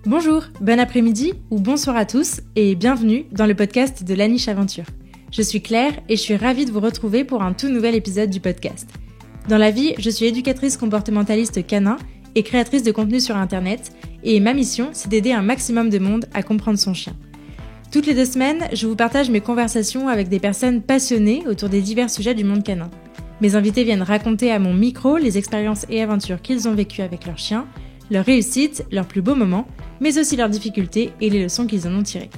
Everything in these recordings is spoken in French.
Bonjour, bon après-midi ou bonsoir à tous et bienvenue dans le podcast de La Niche Aventure. Je suis Claire et je suis ravie de vous retrouver pour un tout nouvel épisode du podcast. Dans la vie, je suis éducatrice comportementaliste canin et créatrice de contenu sur Internet et ma mission, c'est d'aider un maximum de monde à comprendre son chien. Toutes les 2 semaines, je vous partage mes conversations avec des personnes passionnées autour des divers sujets du monde canin. Mes invités viennent raconter à mon micro les expériences et aventures qu'ils ont vécues avec leurs chiens, leurs réussites, leurs plus beaux moments, mais aussi leurs difficultés et les leçons qu'ils en ont tirées.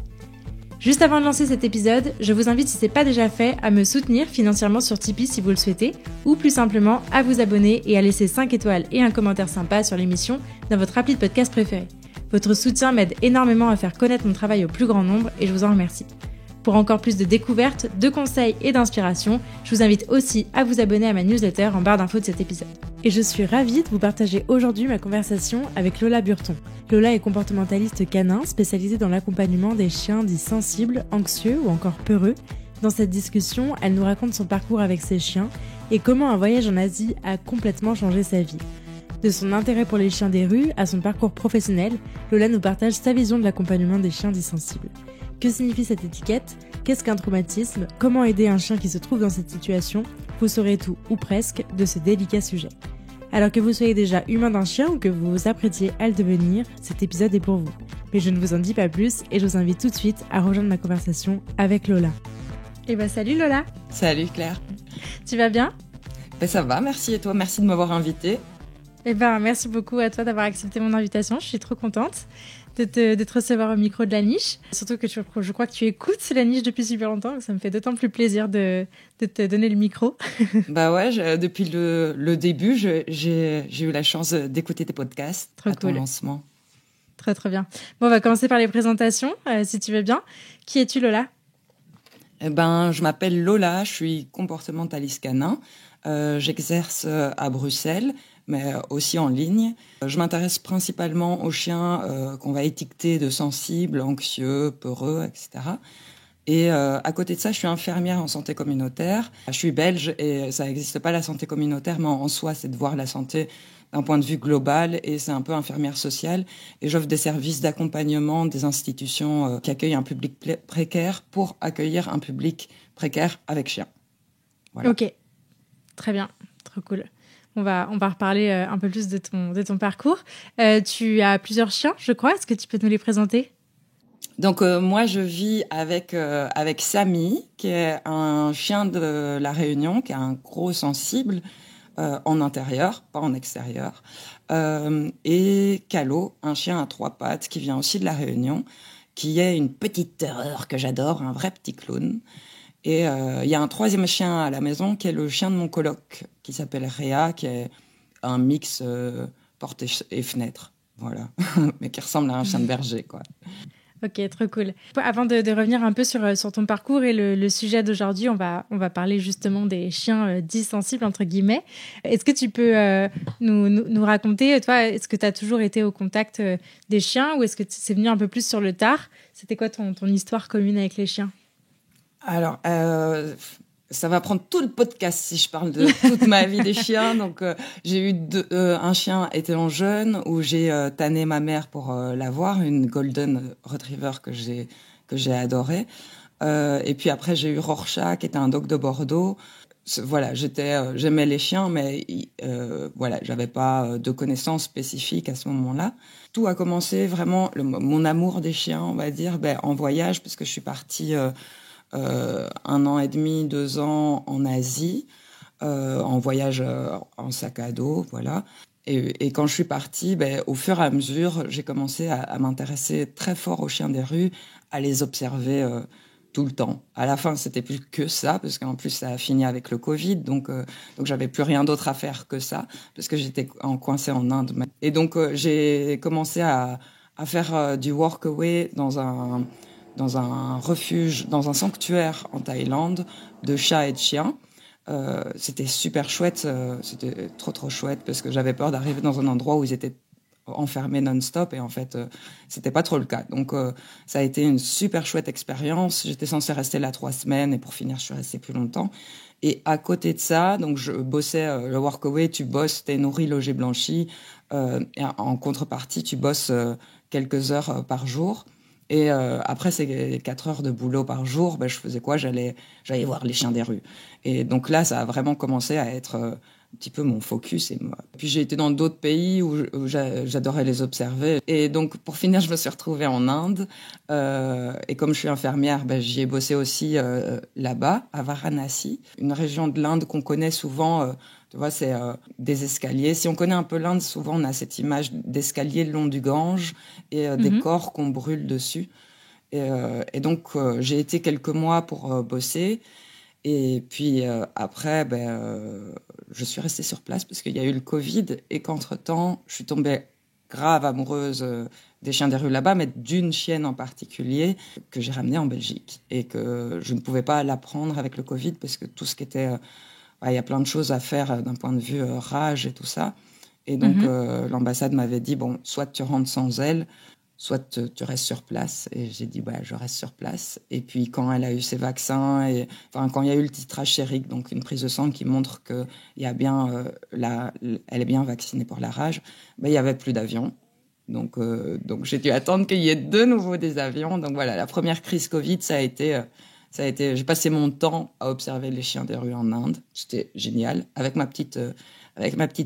Juste avant de lancer cet épisode, je vous invite, si ce n'est pas déjà fait, à me soutenir financièrement sur Tipeee si vous le souhaitez, ou plus simplement à vous abonner et à laisser 5 étoiles et un commentaire sympa sur l'émission dans votre appli de podcast préféré. Votre soutien m'aide énormément à faire connaître mon travail au plus grand nombre et je vous en remercie. Pour encore plus de découvertes, de conseils et d'inspiration, je vous invite aussi à vous abonner à ma newsletter en barre d'infos de cet épisode. Et je suis ravie de vous partager aujourd'hui ma conversation avec Lola Burton. Lola est comportementaliste canin spécialisée dans l'accompagnement des chiens dits sensibles, anxieux ou encore peureux. Dans cette discussion, elle nous raconte son parcours avec ses chiens et comment un voyage en Asie a complètement changé sa vie. De son intérêt pour les chiens des rues à son parcours professionnel, Lola nous partage sa vision de l'accompagnement des chiens dits sensibles. Que signifie cette étiquette ? Qu'est-ce qu'un traumatisme ? Comment aider un chien qui se trouve dans cette situation ? Vous saurez tout, ou presque, de ce délicat sujet. Alors que vous soyez déjà humain d'un chien ou que vous vous apprêtiez à le devenir, cet épisode est pour vous. Mais je ne vous en dis pas plus et je vous invite tout de suite à rejoindre ma conversation avec Lola. Salut Lola. Salut Claire. Tu vas bien ? Ça va, merci. Et toi, merci de m'avoir invitée. Merci beaucoup à toi d'avoir accepté mon invitation. Je suis trop contente de te recevoir au micro de La Niche. Surtout que je crois que tu écoutes La Niche depuis super longtemps. Donc ça me fait d'autant plus plaisir de te donner le micro. Bah ouais, depuis le début, j'ai eu la chance d'écouter tes podcasts ton lancement. Très, très bien. Bon, on va commencer par les présentations, si tu veux bien. Qui es-tu, Lola ? Je m'appelle Lola, je suis comportementaliste canin. J'exerce à Bruxelles, mais aussi en ligne. Je m'intéresse principalement aux chiens qu'on va étiqueter de sensibles, anxieux, peureux, etc. Et à côté de ça, je suis infirmière en santé communautaire. Je suis belge et ça n'existe pas la santé communautaire, mais en soi, c'est de voir la santé d'un point de vue global et c'est un peu infirmière sociale. Et j'offre des services d'accompagnement des institutions qui accueillent un public précaire pour accueillir un public précaire avec chien. Voilà. Ok, très bien, trop cool. On va reparler un peu plus de ton parcours. Tu as plusieurs chiens, je crois. Est-ce que tu peux nous les présenter ? Donc moi, je vis avec Samy, qui est un chien de La Réunion, qui est un gros sensible en intérieur, pas en extérieur. Et Calo, un chien à 3 pattes, qui vient aussi de La Réunion, qui est une petite terreur que j'adore, un vrai petit clown. Et il y a un 3e chien à la maison qui est le chien de mon coloc, qui s'appelle Réa, qui est un mix porte et fenêtre, voilà, mais qui ressemble à un chien de berger, quoi. Ok, trop cool. Avant de revenir un peu sur ton parcours et le sujet d'aujourd'hui, on va parler justement des chiens dits sensibles, entre guillemets. Est-ce que tu peux nous raconter, toi, est-ce que tu as toujours été au contact des chiens ou est-ce que c'est venu un peu plus sur le tard ? C'était quoi ton histoire commune avec les chiens ? Alors, ça va prendre tout le podcast si je parle de toute ma vie des chiens. Donc, j'ai eu un chien étant jeune où j'ai tanné ma mère pour l'avoir, une Golden Retriever que j'ai adorée. Et puis après, j'ai eu Rorschach, qui était un dog de Bordeaux. Voilà, j'aimais les chiens, mais voilà, j'avais pas de connaissances spécifiques à ce moment-là. Tout a commencé vraiment, mon amour des chiens, on va dire, en voyage, parce que je suis partie 1 an et demi, 2 ans en Asie, en voyage en sac à dos, voilà. Et quand je suis partie, au fur et à mesure, j'ai commencé à m'intéresser très fort aux chiens des rues, à les observer tout le temps. À la fin, c'était plus que ça, parce qu'en plus, ça a fini avec le Covid, donc j'avais plus rien d'autre à faire que ça, parce que j'étais coincée en Inde. Et donc, j'ai commencé à faire du workaway dans un refuge, dans un sanctuaire en Thaïlande de chats et de chiens. C'était super chouette, c'était trop chouette parce que j'avais peur d'arriver dans un endroit où ils étaient enfermés non-stop et en fait, c'était pas trop le cas. Donc, ça a été une super chouette expérience. J'étais censée rester là 3 semaines et pour finir, je suis restée plus longtemps. Et à côté de ça, donc je bossais le workaway, tu bosses, t'es nourri, logé, blanchi. Et en contrepartie, tu bosses quelques heures par jour. Et après ces 4 heures de boulot par jour, je faisais quoi? J'allais voir les chiens des rues. Et donc là, ça a vraiment commencé à être un petit peu mon focus. Puis j'ai été dans d'autres pays où j'adorais les observer. Et donc pour finir, je me suis retrouvée en Inde. Et comme je suis infirmière, j'y ai bossé aussi là-bas, à Varanasi, une région de l'Inde qu'on connaît souvent. Tu vois, c'est des escaliers. Si on connaît un peu l'Inde, souvent on a cette image d'escalier le long du Gange et des corps qu'on brûle dessus. Et donc j'ai été quelques mois pour bosser. Et puis après, je suis restée sur place parce qu'il y a eu le Covid et qu'entre-temps, je suis tombée grave amoureuse des chiens des rues là-bas, mais d'une chienne en particulier que j'ai ramenée en Belgique et que je ne pouvais pas la prendre avec le Covid parce que tout ce qui était... il y a plein de choses à faire d'un point de vue rage et tout ça. Et donc, l'ambassade m'avait dit, bon, soit tu rentres sans elle, soit tu restes sur place. Et j'ai dit, je reste sur place. Et puis, quand elle a eu ses vaccins, quand il y a eu le titrage sérique, donc une prise de sang qui montre qu'elle est bien vaccinée pour la rage, il n'y avait plus d'avions. Donc, j'ai dû attendre qu'il y ait de nouveau des avions. Donc voilà, la première crise Covid, ça a été, j'ai passé mon temps à observer les chiens des rues en Inde. C'était génial. Avec ma petite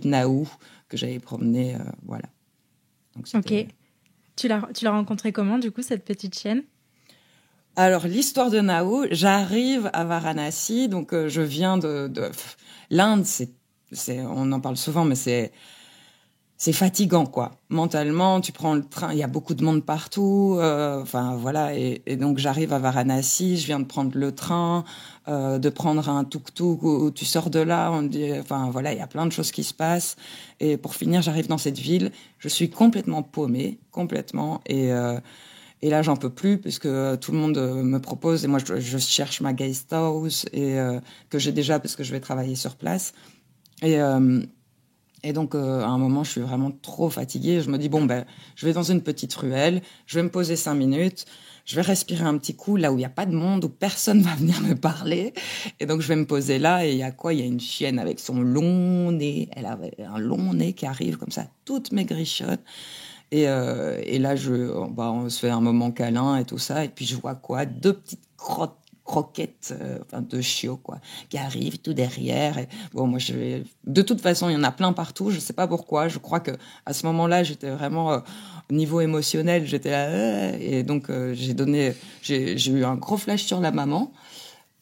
Naou que j'avais promenée, voilà. Donc, ok. Tu l'as rencontrée comment, du coup, cette petite chienne? Alors, l'histoire de Naou, j'arrive à Varanasi, donc je viens de l'Inde, on en parle souvent, mais c'est fatigant, quoi. Mentalement, tu prends le train, il y a beaucoup de monde partout, voilà. Et donc, j'arrive à Varanasi, je viens de prendre le train, de prendre un tuk-tuk où tu sors de là, on dit, il y a plein de choses qui se passent. Et pour finir, j'arrive dans cette ville, je suis complètement paumée, complètement. Et là, j'en peux plus puisque tout le monde me propose, et moi, je cherche ma guest house que j'ai déjà parce que je vais travailler sur place. Et donc, à un moment, je suis vraiment trop fatiguée. Je me dis, je vais dans une petite ruelle, je vais me poser 5 minutes, je vais respirer un petit coup là où il n'y a pas de monde, où personne va venir me parler. Et donc, je vais me poser là et il y a quoi? Il y a une chienne avec son long nez. Elle avait un long nez qui arrive comme ça, toute maigrichonne. Et là, on se fait un moment câlin et tout ça. Et puis, je vois quoi? 2 petites croquettes de chiots quoi qui arrivent tout derrière et moi de toute façon il y en a plein partout, je sais pas pourquoi, je crois que à ce moment-là j'étais vraiment au niveau émotionnel, j'étais là et donc j'ai eu un gros flash sur la maman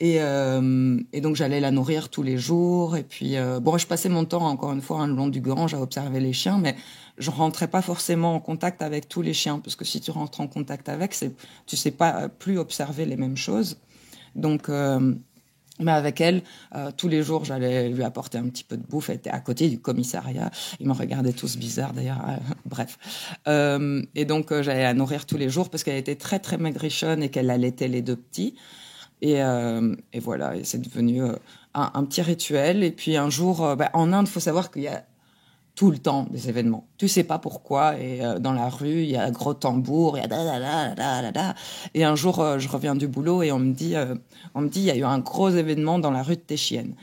et donc j'allais la nourrir tous les jours et puis je passais mon temps encore une fois le long du Gange à observer les chiens, mais je rentrais pas forcément en contact avec tous les chiens parce que si tu rentres en contact avec, tu sais pas plus observer les mêmes choses. Donc, mais avec elle, tous les jours, j'allais lui apporter un petit peu de bouffe. Elle était à côté du commissariat. Ils me regardaient tous bizarres, d'ailleurs. Bref. Et donc, j'allais la nourrir tous les jours parce qu'elle était très, très maigrichonne et qu'elle allaitait les 2 petits. Et voilà, et c'est devenu un petit rituel. Et puis, un jour, en Inde, il faut savoir qu'il y a tout le temps des événements. Tu sais pas pourquoi. Et dans la rue, il y a un gros tambour, il y a da da da da da da. Et un jour, je reviens du boulot et on me dit, il y a eu un gros événement dans la rue de tes chiennes.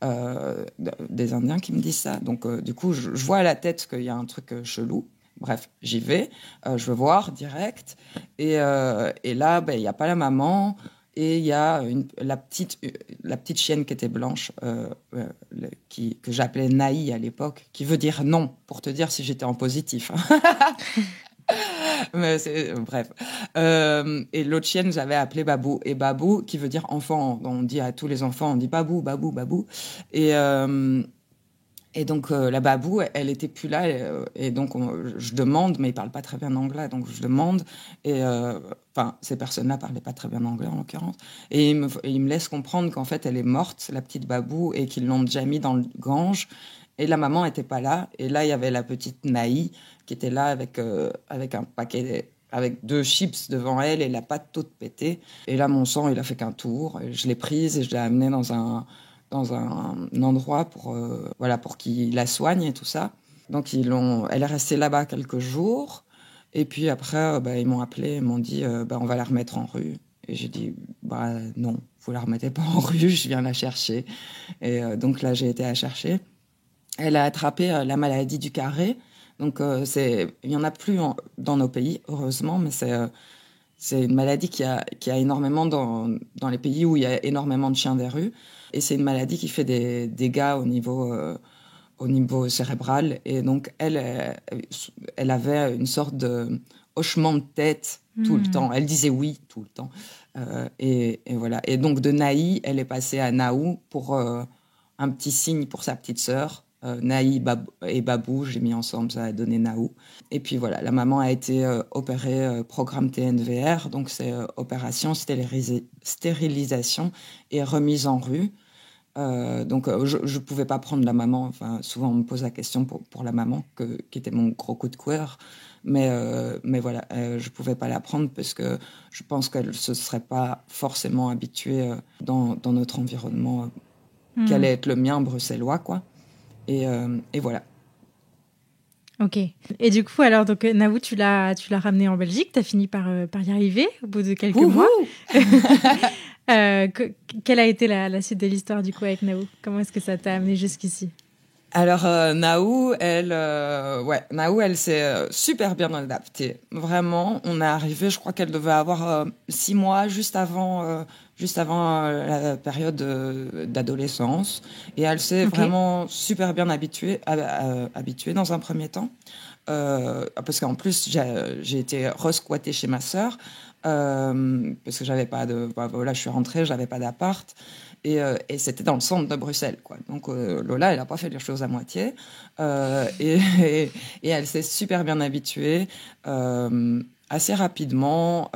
Des Indiens qui me disent ça. Donc, du coup, je vois à la tête qu'il y a un truc chelou. Bref, j'y vais, je veux voir direct. Et là, il y a pas la maman. Et il y a la petite chienne qui était blanche, que j'appelais Naï à l'époque, qui veut dire non, pour te dire si j'étais en positif. Mais bref. Et l'autre chienne, j'avais appelé Babou. Et Babou, qui veut dire enfant, on dit à tous les enfants, on dit Babou, Babou, Babou. Et donc, la Babou, elle était plus là. Et donc, je demande, mais ils parlent pas très bien anglais. Donc, je demande. Et ces personnes-là parlaient pas très bien anglais, en l'occurrence. Et ils me laissent comprendre qu'en fait, elle est morte, la petite Babou, et qu'ils l'ont déjà mis dans le Gange. Et la maman était pas là. Et là, il y avait la petite Naï qui était là avec un paquet, avec 2 chips devant elle et la pâte toute pétée. Et là, mon sang, il a fait qu'un tour. Et je l'ai prise et je l'ai amenée dans un endroit pour qu'ils la soignent et tout ça. Donc, elle est restée là-bas quelques jours. Et puis après, ils m'ont appelé, ils m'ont dit, on va la remettre en rue. Et j'ai dit, non, vous la remettez pas en rue, je viens la chercher. Et donc là, j'ai été la chercher. Elle a attrapé la maladie du carré. Donc, il y en a plus dans nos pays, heureusement, mais c'est une maladie qui a énormément dans les pays où il y a énormément de chiens des rues. Et c'est une maladie qui fait des dégâts au niveau cérébral. Et donc, elle avait une sorte de hochement de tête tout le temps. Elle disait oui tout le temps. Et voilà. Et donc, de Naï, elle est passée à Naou pour un petit signe pour sa petite sœur. Naï et Babou, j'ai mis ensemble, ça a donné Naou. Et puis voilà, la maman a été opérée, programme TNVR, donc c'est opération, stérilisation et remise en rue. Donc je ne pouvais pas prendre la maman, enfin souvent on me pose la question pour la maman, qui était mon gros coup de cœur, mais voilà, je ne pouvais pas la prendre parce que je pense qu'elle ne se serait pas forcément habituée dans notre environnement, qui allait être le mien bruxellois, quoi. Et voilà. Ok. Et du coup, alors, donc, Naou, tu l'as ramené en Belgique. Tu as fini par y arriver au bout de quelques mois. Quelle a été la suite de l'histoire, du coup, avec Naou? Comment est-ce que ça t'a amené jusqu'ici? Alors, Naou, elle s'est super bien adaptée. Vraiment, on est arrivé, je crois qu'elle devait avoir 6 mois juste avant la période d'adolescence. Et elle s'est vraiment super bien habituée dans un premier temps. Parce qu'en plus, j'ai été resquattée chez ma sœur. Parce que j'avais pas je suis rentrée, j'avais pas d'appart. Et c'était dans le centre de Bruxelles, quoi. Donc Lola, elle n'a pas fait les choses à moitié. Et elle s'est super bien habituée assez rapidement.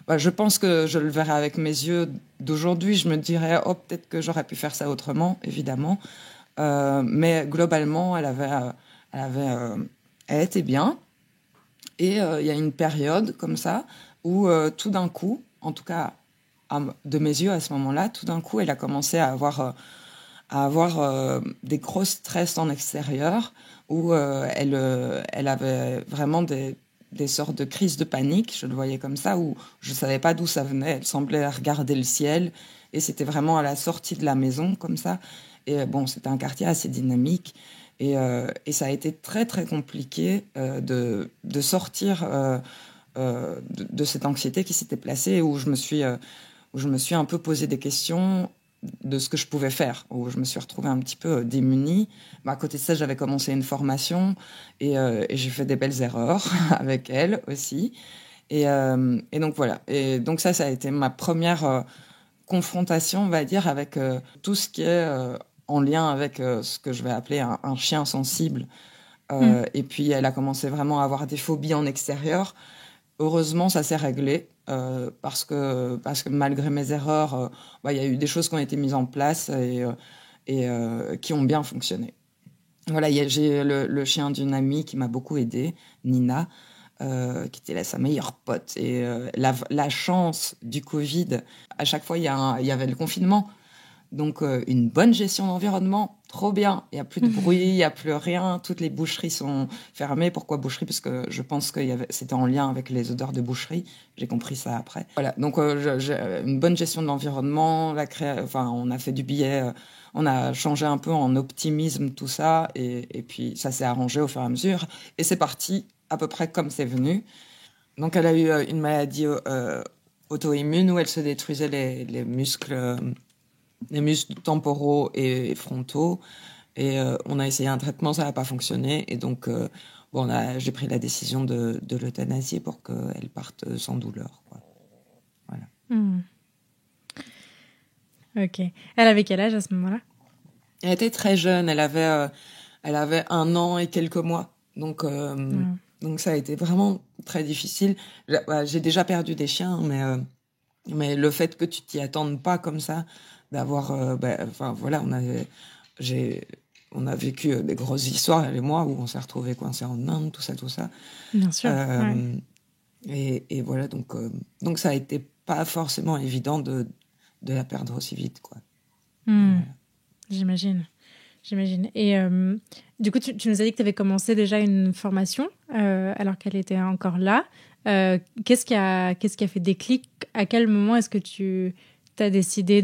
Je pense que je le verrai avec mes yeux d'aujourd'hui. Je me dirais, oh, peut-être que j'aurais pu faire ça autrement, évidemment. Mais globalement, elle était bien. Et il y a une période comme ça où tout d'un coup, en tout cas de mes yeux à ce moment-là, tout d'un coup, elle a commencé à avoir des gros stress en extérieur où elle avait vraiment des sortes de crises de panique, je le voyais comme ça, où je ne savais pas d'où ça venait. Elle semblait regarder le ciel et c'était vraiment à la sortie de la maison comme ça. Et bon, c'était un quartier assez dynamique et ça a été très très compliqué de sortir de cette anxiété qui s'était placée, où je me suis un peu posé des questions de ce que je pouvais faire, où je me suis retrouvée un petit peu démunie. À côté de ça, j'avais commencé une formation et j'ai fait des belles erreurs avec elle aussi. Et donc voilà. Et donc ça a été ma première confrontation, on va dire, avec tout ce qui est en lien avec ce que je vais appeler un chien sensible. Et puis elle a commencé vraiment à avoir des phobies en extérieur. Heureusement, ça s'est réglé parce que malgré mes erreurs, il y a eu des choses qui ont été mises en place et qui ont bien fonctionné. Voilà, j'ai le chien d'une amie qui m'a beaucoup aidée, Nina, qui était sa meilleure pote. Et la chance du Covid, à chaque fois, il y avait le confinement. Donc, une bonne gestion d'environnement, trop bien. Il n'y a plus de bruit, il n'y a plus rien. Toutes les boucheries sont fermées. Pourquoi boucherie? Parce que je pense que c'était en lien avec les odeurs de boucherie. J'ai compris ça après. Voilà, donc j'ai une bonne gestion de l'environnement. On a fait du billet, on a changé un peu en optimisme tout ça. Et puis, ça s'est arrangé au fur et à mesure. Et c'est parti à peu près comme c'est venu. Donc, elle a eu une maladie auto-immune où elle se détruisait les muscles... les muscles temporaux et frontaux. Et on a essayé un traitement, ça n'a pas fonctionné. Et donc, j'ai pris la décision de l'euthanasier pour qu'elle parte sans douleur, quoi. Voilà. Ok. Elle avait quel âge à ce moment-là? Elle était très jeune. Elle avait 1 an et quelques mois. Donc ça a été vraiment très difficile. J'ai déjà perdu des chiens, mais le fait que tu t'y attendes pas comme ça, d'avoir, on a vécu des grosses histoires, elle et moi, où on s'est retrouvés coincés en Inde, tout ça. Bien sûr. Et voilà, donc ça a été pas forcément évident de la perdre aussi vite, quoi. J'imagine. Et du coup, tu nous as dit que tu avais commencé déjà une formation alors qu'elle était encore là. Qu'est-ce qui a fait déclic? À quel moment est-ce que tu as décidé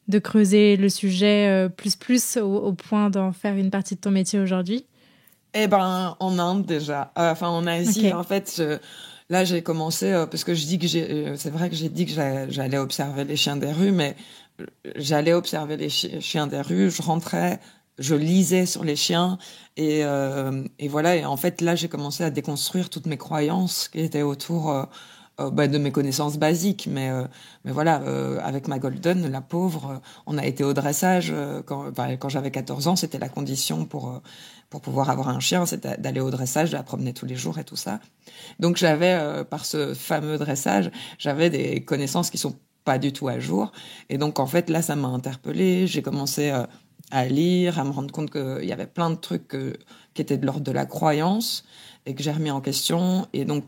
de creuser le sujet plus au point d'en faire une partie de ton métier aujourd'hui? Eh ben, en Inde déjà. Enfin, en Asie, en fait, là, j'ai commencé parce que je dis que c'est vrai que j'ai dit que j'allais observer les chiens des rues, mais j'allais observer les chiens des rues. Je rentrais, je lisais sur les chiens et voilà. Et en fait, là, j'ai commencé à déconstruire toutes mes croyances qui étaient autour de mes connaissances basiques. Mais voilà, avec ma Golden, la pauvre, on a été au dressage quand j'avais 14 ans. C'était la condition pour pouvoir avoir un chien, c'était d'aller au dressage, de la promener tous les jours et tout ça. Donc j'avais, par ce fameux dressage, j'avais des connaissances qui sont pas du tout à jour. Et donc en fait, là, ça m'a interpellée. J'ai commencé à lire, à me rendre compte qu'il y avait plein de trucs qui étaient de l'ordre de la croyance et que j'ai remis en question. Et donc,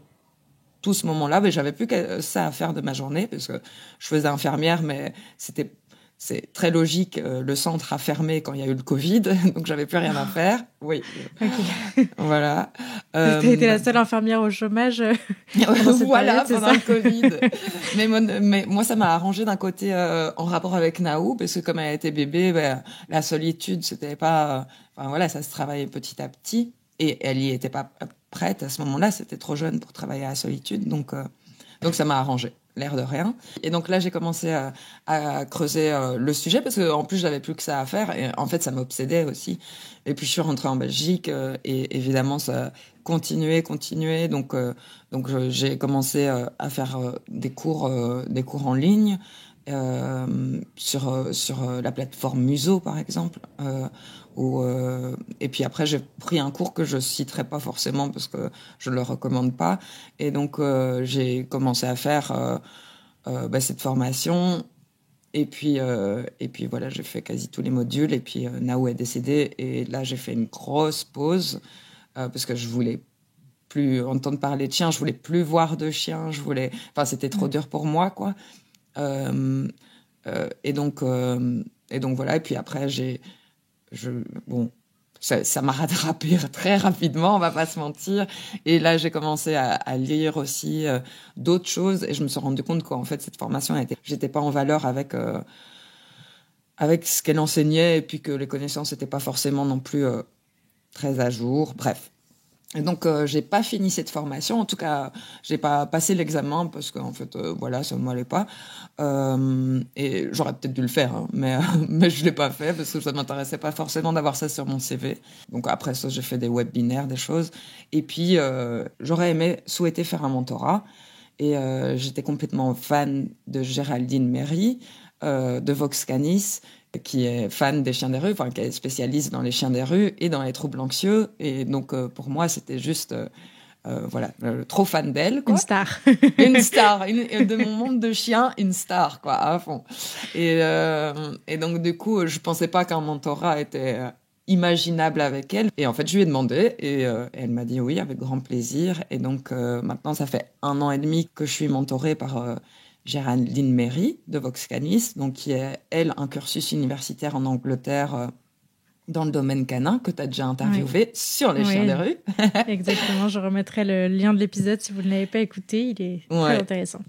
tout ce moment-là, j'avais plus que ça à faire de ma journée parce que je faisais infirmière, mais c'est très logique. Le centre a fermé quand il y a eu le Covid, donc j'avais plus rien à faire. Oui, voilà. T'as été la seule infirmière au chômage pendant cette voilà, période, pendant le Covid. Mais moi, ça m'a arrangé d'un côté en rapport avec Naou, parce que comme elle était bébé, la solitude, c'était pas. Enfin voilà, ça se travaillait petit à petit, et elle y était pas prête à ce moment-là. C'était trop jeune pour travailler à la solitude, donc ça m'a arrangé. L'air de rien. Et donc là, j'ai commencé à creuser le sujet parce que en plus, j'avais plus que ça à faire. Et en fait, ça m'obsédait aussi. Et puis, je suis rentrée en Belgique et évidemment, ça continuait. Donc j'ai commencé à faire des cours en ligne sur la plateforme Muso, par exemple. Et puis après, j'ai pris un cours que je citerai pas forcément parce que je le recommande pas. Et donc, j'ai commencé à faire cette formation. Et puis voilà, j'ai fait quasi tous les modules. Et puis, Naou est décédée. Et là, j'ai fait une grosse pause parce que je voulais plus entendre parler de chiens. Je voulais plus voir de chiens. Enfin, c'était trop dur pour moi, quoi. Et donc voilà. Et puis après, ça m'a rattrapé très rapidement, on va pas se mentir. Et là, j'ai commencé à lire aussi d'autres choses et je me suis rendu compte qu'en fait, cette formation, j'étais pas en valeur avec ce qu'elle enseignait et puis que les connaissances n'étaient pas forcément non plus très à jour. Bref. Et donc, j'ai pas fini cette formation. En tout cas, j'ai pas passé l'examen parce qu'en fait, voilà, ça m'allait pas. Et j'aurais peut-être dû le faire, hein, mais je l'ai pas fait parce que ça m'intéressait pas forcément d'avoir ça sur mon CV. Donc après ça, j'ai fait des webinaires, des choses. Et puis, j'aurais souhaité faire un mentorat. Et j'étais complètement fan de Géraldine Méry, de Vox Canis, qui est fan des chiens des rues, enfin qui est spécialiste dans les chiens des rues et dans les troubles anxieux. Et donc pour moi, c'était juste trop fan d'elle, quoi. Une star. Une star, de mon monde de chiens, une star, quoi, à fond. Et donc du coup, je pensais pas qu'un mentorat était imaginable avec elle. Et en fait, je lui ai demandé et elle m'a dit oui, avec grand plaisir. Et donc maintenant, ça fait 1 an et demi que je suis mentorée par Géraldine Méry de Vox Canis, donc qui est, elle, un cursus universitaire en Angleterre dans le domaine canin, que tu as déjà interviewé sur les chiens des rues. Exactement, je remettrai le lien de l'épisode si vous ne l'avez pas écouté, il est très intéressant.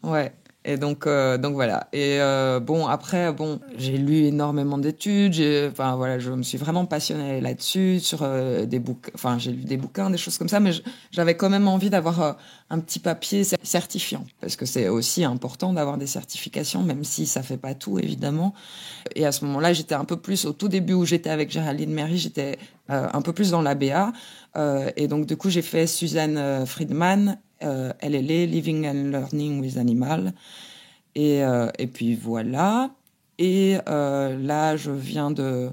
Ouais. Et donc voilà. Et après, j'ai lu énormément d'études. Je me suis vraiment passionnée là-dessus sur des bouquins. Enfin, j'ai lu des bouquins, des choses comme ça, mais j'avais quand même envie d'avoir un petit papier certifiant parce que c'est aussi important d'avoir des certifications, même si ça fait pas tout évidemment. Et à ce moment-là, j'étais un peu plus au tout début où j'étais avec Géraldine Méry, j'étais un peu plus dans l'ABA. Et donc du coup, j'ai fait Suzanne Friedman. LLA, Living and Learning with Animal. Et puis voilà. Et là, je viens de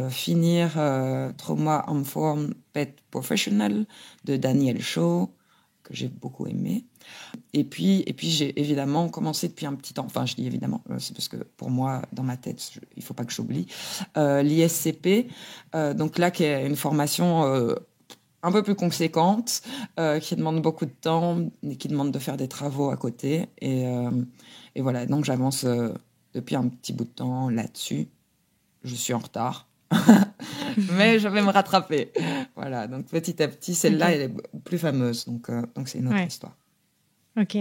finir Trauma Informed Pet Professional de Daniel Shaw, que j'ai beaucoup aimé. Et puis j'ai évidemment commencé depuis un petit temps, enfin je dis évidemment, c'est parce que pour moi, dans ma tête, il ne faut pas que j'oublie, l'ISCP, donc là qui est une formation un peu plus conséquente, qui demande beaucoup de temps et qui demande de faire des travaux à côté. Et voilà, donc j'avance depuis un petit bout de temps là-dessus. Je suis en retard, mais je vais me rattraper. Voilà, donc petit à petit, celle-là, elle est plus fameuse. Donc c'est une autre histoire. Ok.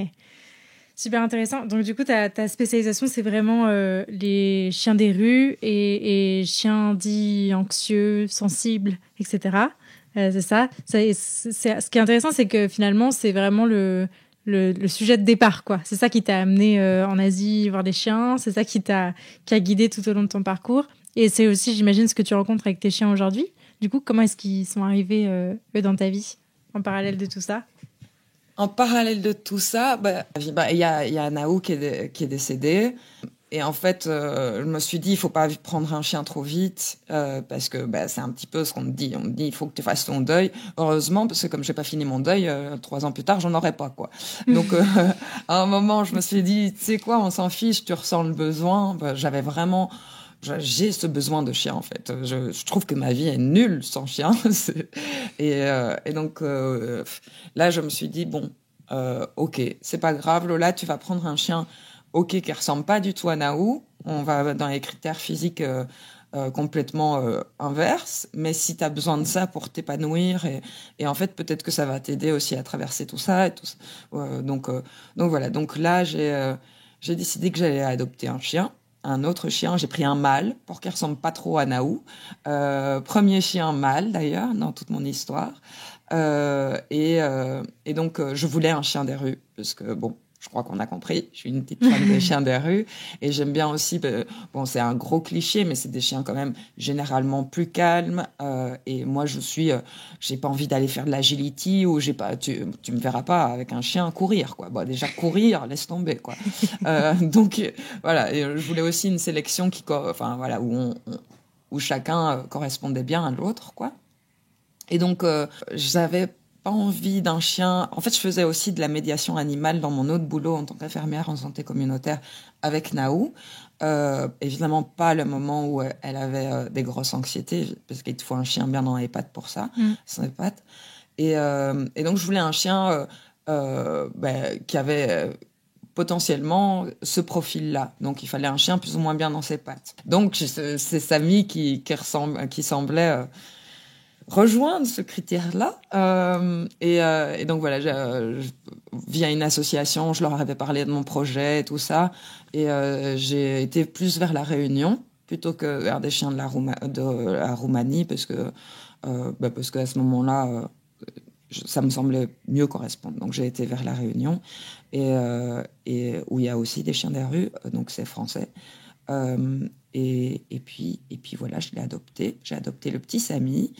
Super intéressant. Donc, du coup, ta spécialisation, c'est vraiment les chiens des rues et chiens dits anxieux, sensibles, etc. C'est ça. Ce qui est intéressant, c'est que finalement, c'est vraiment le sujet de départ, quoi. C'est ça qui t'a amené en Asie voir des chiens. C'est ça qui a guidé tout au long de ton parcours. Et c'est aussi, j'imagine, ce que tu rencontres avec tes chiens aujourd'hui. Du coup, comment est-ce qu'ils sont arrivés, eux, dans ta vie, en parallèle de tout ça? En parallèle de tout ça, il y a Naou qui est décédé. Et en fait, je me suis dit, il faut pas prendre un chien trop vite, parce que c'est un petit peu ce qu'on me dit. On me dit, il faut que tu fasses ton deuil. Heureusement, parce que comme j'ai pas fini mon deuil, 3 ans plus tard, j'en aurais pas, quoi. Donc, à un moment, je me suis dit, tu sais quoi, on s'en fiche, tu ressens le besoin. J'ai ce besoin de chien, en fait. Je trouve que ma vie est nulle sans chien. Et donc, là, je me suis dit, bon, ok, c'est pas grave, Lola, tu vas prendre un chien, ok, qui ressemble pas du tout à Naou. On va dans les critères physiques complètement inverses. Mais si tu as besoin de ça pour t'épanouir, et en fait, peut-être que ça va t'aider aussi à traverser tout ça. Et tout ça. Donc voilà. Donc là, j'ai décidé que j'allais adopter un autre chien. J'ai pris un mâle pour qu'il ressemble pas trop à Naou. Premier chien mâle, d'ailleurs, dans toute mon histoire. Et donc, je voulais un chien des rues, parce que, bon, je crois qu'on a compris, je suis une petite fan des chiens des rues, et j'aime bien aussi, bon, c'est un gros cliché, mais c'est des chiens quand même généralement plus calmes, et moi, j'ai pas envie d'aller faire de l'agility, ou tu me verras pas avec un chien courir, quoi. Bon, déjà, courir, laisse tomber, quoi. Donc, voilà, et je voulais aussi une sélection où chacun correspondait bien à l'autre, quoi. Et donc, j'avais pas envie d'un chien. En fait, je faisais aussi de la médiation animale dans mon autre boulot en tant qu'infirmière en santé communautaire avec Naou. Évidemment, pas le moment où elle avait des grosses anxiétés, parce qu'il te faut un chien bien dans les pattes pour ça, sans les pattes. Et donc, je voulais un chien qui avait potentiellement ce profil-là. Donc, il fallait un chien plus ou moins bien dans ses pattes. Donc, c'est Samy qui semblait rejoindre ce critère-là. Et donc voilà, via une association, je leur avais parlé de mon projet et tout ça. Et j'ai été plus vers la Réunion plutôt que vers des chiens de la Roumanie, parce qu'à ce moment-là, ça me semblait mieux correspondre. Donc j'ai été vers la Réunion, et où il y a aussi des chiens des rues, donc c'est français. Et puis voilà, je l'ai adopté. J'ai adopté le petit Samy.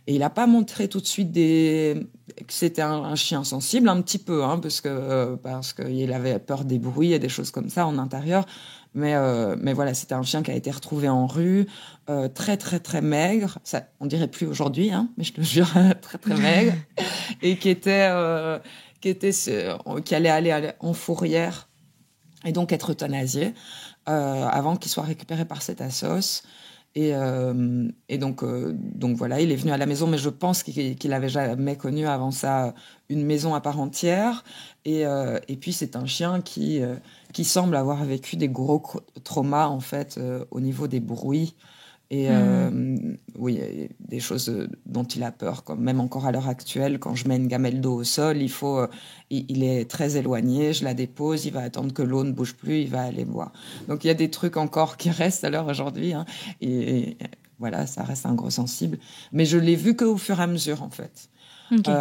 Et il n'a pas montré tout de suite que c'était un chien sensible, un petit peu, hein, parce qu'il avait peur des bruits et des choses comme ça en intérieur. Mais voilà, c'était un chien qui a été retrouvé en rue, très très très maigre. Ça, on dirait plus aujourd'hui, hein, mais je te jure, très très maigre, et qui allait aller en fourrière et donc être euthanasié avant qu'il soit récupéré par cette assos. Et donc voilà, il est venu à la maison, mais je pense qu'il avait jamais connu avant ça une maison à part entière. Et puis c'est un chien qui semble avoir vécu des gros traumas, en fait, au niveau des bruits. Et oui, des choses dont il a peur, comme même encore à l'heure actuelle, quand je mets une gamelle d'eau au sol, il est très éloigné, je la dépose, il va attendre que l'eau ne bouge plus, il va aller boire. Donc il y a des trucs encore qui restent à l'heure aujourd'hui, hein, et voilà, ça reste un gros sensible. Mais je l'ai vu qu'au fur et à mesure, en fait. Okay.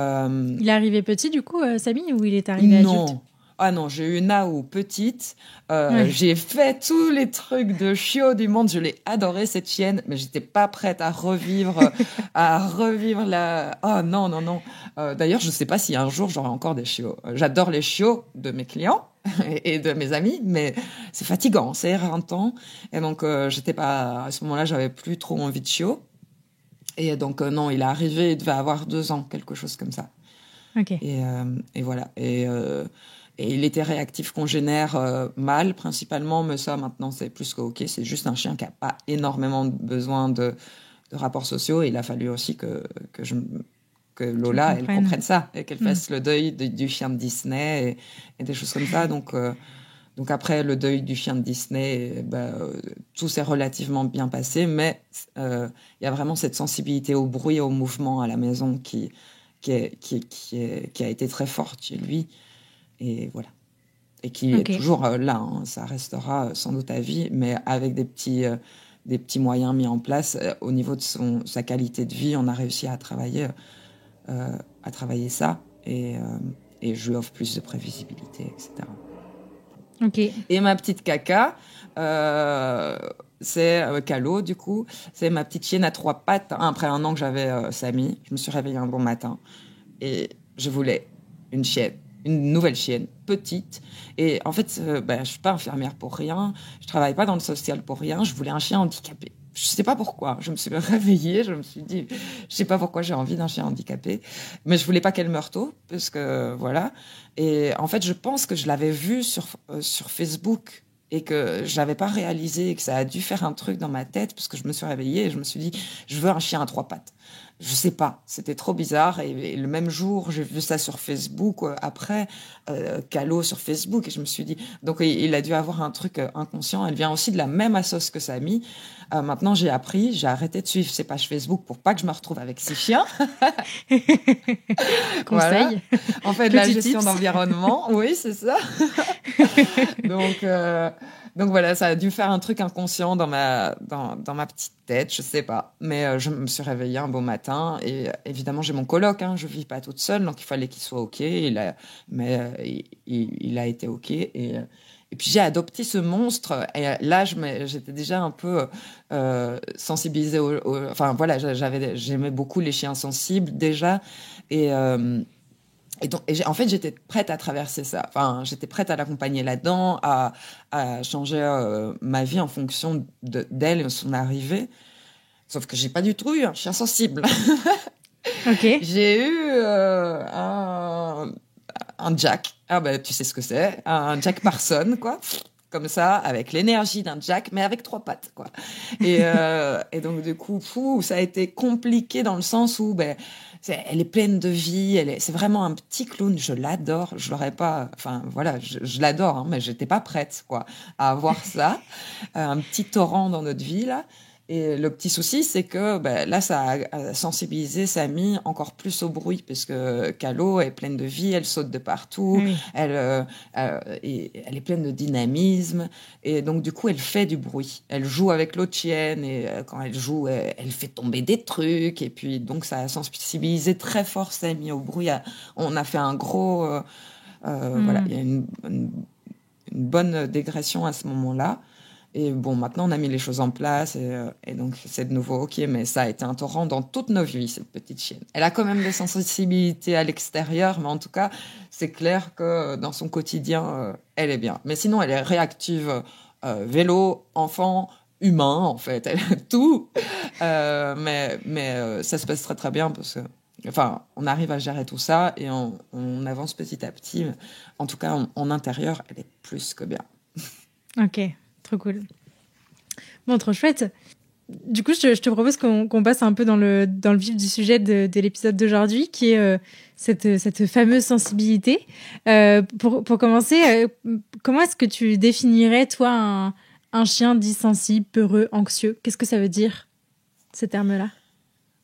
Il est arrivé petit, du coup, Samy, ou il est arrivé adulte? Ah non, j'ai eu Naou petite. J'ai fait tous les trucs de chiot du monde. Je l'ai adorée, cette chienne, mais j'étais pas prête à revivre la. Oh non, non, non. D'ailleurs, je sais pas si un jour j'aurai encore des chiots. J'adore les chiots de mes clients et de mes amis, mais c'est fatigant, c'est éreintant. Et donc, j'étais pas. À ce moment-là, j'avais plus trop envie de chiot. Et donc, non, il est arrivé, il devait avoir 2 ans, quelque chose comme ça. Ok. Et voilà. Et il était réactif congénère mâle principalement, mais ça maintenant c'est plus que ok. C'est juste un chien qui n'a pas énormément besoin de rapports sociaux. Et il a fallu aussi que Lola elle comprenne ça et qu'elle fasse le deuil du chien de Disney et des choses comme ça. Donc après le deuil du chien de Disney, tout s'est relativement bien passé, mais il y a vraiment cette sensibilité au bruit et au mouvement à la maison qui a été très forte chez lui. Et voilà. Et qui est toujours là, hein. Ça restera sans doute à vie, mais avec des des petits moyens mis en place au niveau de sa qualité de vie. On a réussi à travailler ça et je lui offre plus de prévisibilité, etc. Ok. Et ma petite caca, c'est Calo, du coup. C'est ma petite chienne à 3 pattes. Après un an que j'avais Samy, je me suis réveillée un bon matin et je voulais une chienne, une nouvelle chienne, petite. Et en fait, je suis pas infirmière pour rien. Je travaille pas dans le social pour rien. Je voulais un chien handicapé. Je sais pas pourquoi. Je me suis réveillée, je me suis dit, je sais pas pourquoi j'ai envie d'un chien handicapé, mais je voulais pas qu'elle meure tôt, parce que voilà. Et en fait, je pense que je l'avais vue sur Facebook et que j'avais pas réalisé et que ça a dû faire un truc dans ma tête, parce que je me suis réveillée et je me suis dit, je veux un chien à 3 pattes. Je sais pas, c'était trop bizarre. Et le même jour, j'ai vu ça sur Facebook, après, Calo sur Facebook, et je me suis dit, donc il a dû avoir un truc inconscient. Elle vient aussi de la même assoce que Samy. Maintenant, j'ai arrêté de suivre ses pages Facebook pour pas que je me retrouve avec 6 chiens. Conseil. Voilà. En fait, la gestion tips. d'environnement, oui, c'est ça. Donc voilà, ça a dû faire un truc inconscient dans ma petite tête, je sais pas. Mais je me suis réveillée un beau matin et évidemment j'ai mon coloc, je vis pas toute seule, donc il fallait qu'il soit ok. Il a été ok et puis j'ai adopté ce monstre et là j'étais déjà un peu sensibilisée enfin voilà, j'aimais beaucoup les chiens sensibles déjà et en fait, j'étais prête à traverser ça. Enfin, j'étais prête à l'accompagner là-dedans, à changer ma vie en fonction d'elle et son arrivée. Sauf que j'ai pas du tout eu un chien sensible. Ok. J'ai eu un Jack. Ah ben, tu sais ce que c'est. Un Jack Parson, quoi. Comme ça, avec l'énergie d'un Jack, mais avec 3 pattes, quoi. Et donc, du coup, ça a été compliqué dans le sens où, elle est pleine de vie, c'est vraiment un petit clown, je l'adore, je l'aurais pas, enfin voilà, je l'adore, mais j'étais pas prête quoi à avoir ça, un petit torrent dans notre vie là. Et le petit souci, c'est que là, ça a sensibilisé Samy encore plus au bruit, parce que Calo est pleine de vie, elle saute de partout, Oui. elle est pleine de dynamisme, et donc du coup, elle fait du bruit. Elle joue avec l'autre chienne, et quand elle joue, elle fait tomber des trucs, et puis donc ça a sensibilisé très fort Samy au bruit. On a fait un gros... Voilà, il y a une bonne dégression à ce moment-là. Et bon, maintenant, on a mis les choses en place et donc c'est de nouveau OK, mais ça a été un torrent dans toutes nos vies, cette petite chienne. Elle a quand même des sensibilités à l'extérieur, mais en tout cas, c'est clair que dans son quotidien, elle est bien. Mais sinon, elle est réactive, vélo, enfant, humain, en fait. Elle a tout. Mais ça se passe très, très bien parce que, enfin, on arrive à gérer tout ça et on avance petit à petit. En tout cas, en intérieur, elle est plus que bien. Ok. Trop cool. Bon, trop chouette. Du coup, je te propose qu'on passe un peu dans le vif du sujet de l'épisode d'aujourd'hui, qui est cette fameuse sensibilité. Pour commencer, comment est-ce que tu définirais, toi, un chien dit sensible, peureux, anxieux? Qu'est-ce que ça veut dire, ces termes-là?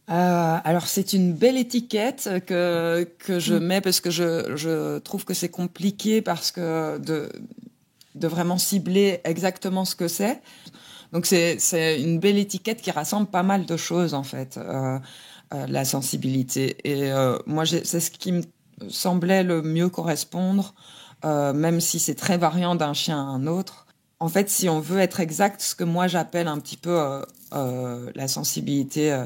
Alors c'est une belle étiquette que je mets parce que je trouve que c'est compliqué parce que de vraiment cibler exactement ce que c'est. Donc c'est une belle étiquette qui rassemble pas mal de choses en fait, la sensibilité. Et moi c'est ce qui me semblait le mieux correspondre, même si c'est très variant d'un chien à un autre. En fait, si on veut être exact, ce que moi j'appelle un petit peu la sensibilité,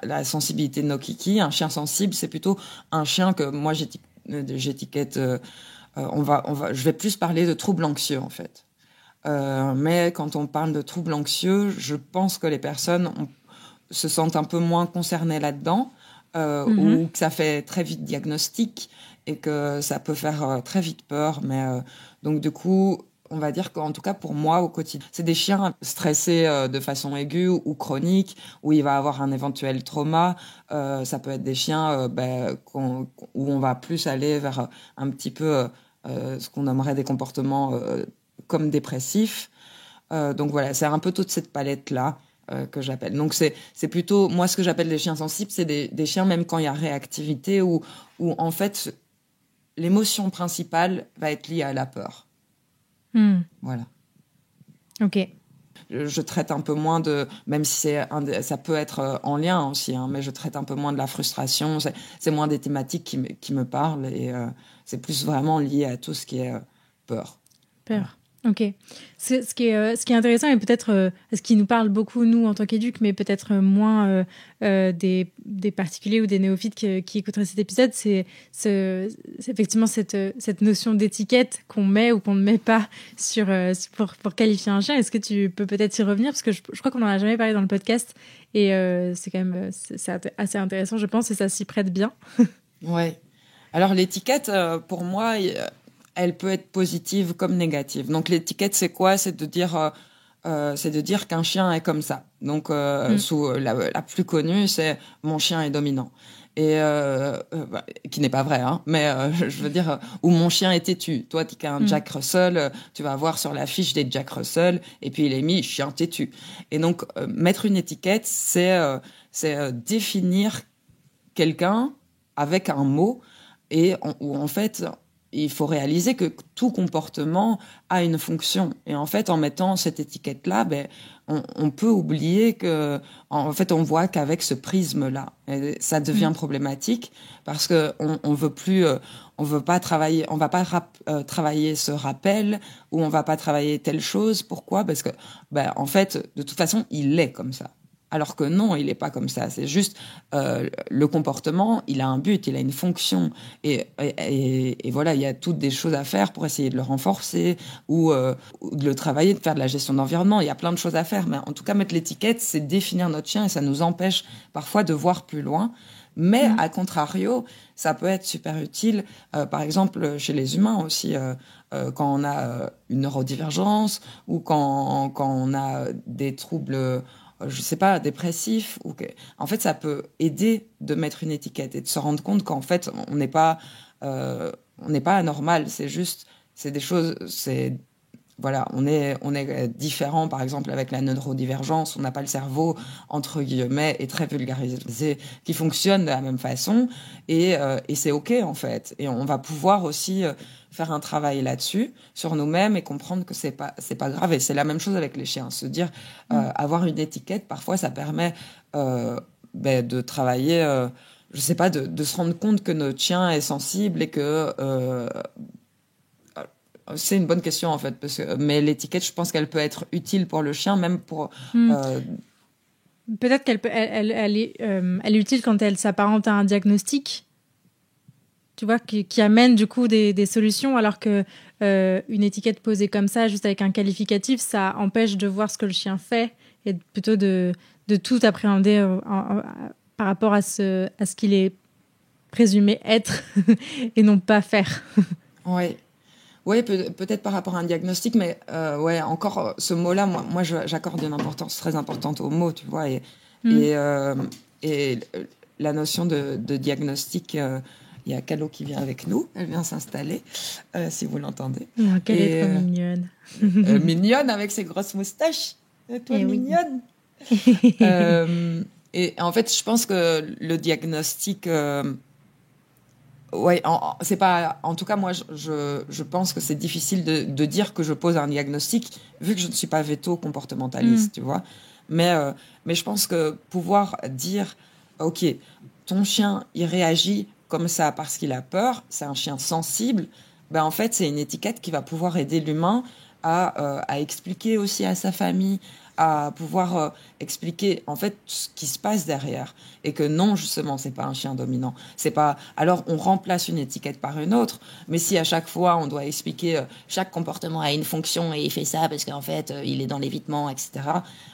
la sensibilité de nos kikis, un chien sensible, c'est plutôt un chien que moi j'étiquette. Je vais plus parler de troubles anxieux en fait. Mais quand on parle de troubles anxieux, je pense que les personnes se sentent un peu moins concernées là-dedans, ou que ça fait très vite diagnostic et que ça peut faire très vite peur. Mais donc du coup, on va dire qu'en tout cas pour moi au quotidien, c'est des chiens stressés de façon aiguë ou chronique, où il va avoir un éventuel trauma. Ça peut être des chiens où on va plus aller vers un petit peu ce qu'on nommerait des comportements comme dépressifs. Donc voilà, c'est un peu toute cette palette-là que j'appelle. Donc c'est plutôt, moi ce que j'appelle des chiens sensibles, c'est des chiens même quand il y a réactivité, où en fait l'émotion principale va être liée à la peur. Voilà. Ok. Je traite un peu moins même si ça peut être en lien aussi, hein, mais je traite un peu moins de la frustration. C'est moins des thématiques qui me parlent et c'est plus vraiment lié à tout ce qui est peur. Peur. Ok. Ce qui est intéressant et peut-être ce qui nous parle beaucoup, nous, en tant qu'éduc, mais peut-être moins des particuliers ou des néophytes qui écouteraient cet épisode, c'est effectivement cette notion d'étiquette qu'on met ou qu'on ne met pas pour qualifier un chien. Est-ce que tu peux peut-être y revenir? Parce que je crois qu'on n'en a jamais parlé dans le podcast et c'est quand même c'est assez intéressant, je pense, et ça s'y prête bien. Ouais. Alors, l'étiquette, pour moi... elle peut être positive comme négative. Donc l'étiquette, c'est quoi? C'est de dire qu'un chien est comme ça. Donc sous la plus connue, c'est mon chien est dominant. Et qui n'est pas vrai, hein. Mais je veux dire ou mon chien est têtu. Toi, tu es un Jack Russell, tu vas voir sur la fiche des Jack Russell, et puis il est mis chien têtu. Et donc mettre une étiquette, c'est définir quelqu'un avec un mot où en fait il faut réaliser que tout comportement a une fonction. Et en fait, en mettant cette étiquette-là, on peut oublier que, en fait, on voit qu'avec ce prisme-là, ça devient problématique parce que on veut plus, on veut pas travailler, on va pas travailler ce rappel ou on va pas travailler telle chose. Pourquoi? Parce que, en fait, de toute façon, il est comme ça. Alors que non, il n'est pas comme ça. C'est juste le comportement, il a un but, il a une fonction. Et voilà, il y a toutes des choses à faire pour essayer de le renforcer ou de le travailler, de faire de la gestion d'environnement. Il y a plein de choses à faire. Mais en tout cas, mettre l'étiquette, c'est définir notre chien et ça nous empêche parfois de voir plus loin. Mais à contrario, ça peut être super utile, par exemple, chez les humains aussi, quand on a une neurodivergence ou quand on a des troubles... je sais pas, dépressif en fait, ça peut aider de mettre une étiquette et de se rendre compte qu'en fait, on n'est pas anormal. C'est des choses, voilà, on est différent, par exemple, avec la neurodivergence. On n'a pas le cerveau, entre guillemets, et très vulgarisé, qui fonctionne de la même façon. Et c'est OK, en fait. Et on va pouvoir aussi faire un travail là-dessus, sur nous-mêmes, et comprendre que c'est pas grave. Et c'est la même chose avec les chiens. Se dire, avoir une étiquette, parfois, ça permet de travailler, je sais pas, de se rendre compte que notre chien est sensible et que... c'est une bonne question en fait, mais l'étiquette, je pense qu'elle peut être utile pour le chien, même pour. Peut-être elle est utile quand elle s'apparente à un diagnostic, tu vois, qui amène du coup des solutions, alors que une étiquette posée comme ça, juste avec un qualificatif, ça empêche de voir ce que le chien fait et plutôt de tout appréhender par rapport à ce qu'il est présumé être et non pas faire. Oui. Oui, peut-être par rapport à un diagnostic, mais ouais, encore ce mot-là, moi j'accorde une importance très importante au mot, tu vois, et la notion de diagnostic, il y a Calo qui vient avec nous, elle vient s'installer, si vous l'entendez. Oh, qu'elle est trop mignonne. Mignonne avec ses grosses moustaches, toi mignonne. Et en fait, je pense que le diagnostic... ouais, c'est pas. En tout cas, moi, je pense que c'est difficile de dire que je pose un diagnostic vu que je ne suis pas véto-comportementaliste, tu vois. Mais je pense que pouvoir dire, ok, ton chien, il réagit comme ça parce qu'il a peur, c'est un chien sensible. En fait, c'est une étiquette qui va pouvoir aider l'humain à expliquer aussi à sa famille, à pouvoir expliquer en fait ce qui se passe derrière, et que non, justement, c'est pas un chien dominant. C'est pas. Alors on remplace une étiquette par une autre, mais si à chaque fois on doit expliquer chaque comportement a une fonction et il fait ça parce qu'en fait il est dans l'évitement, etc.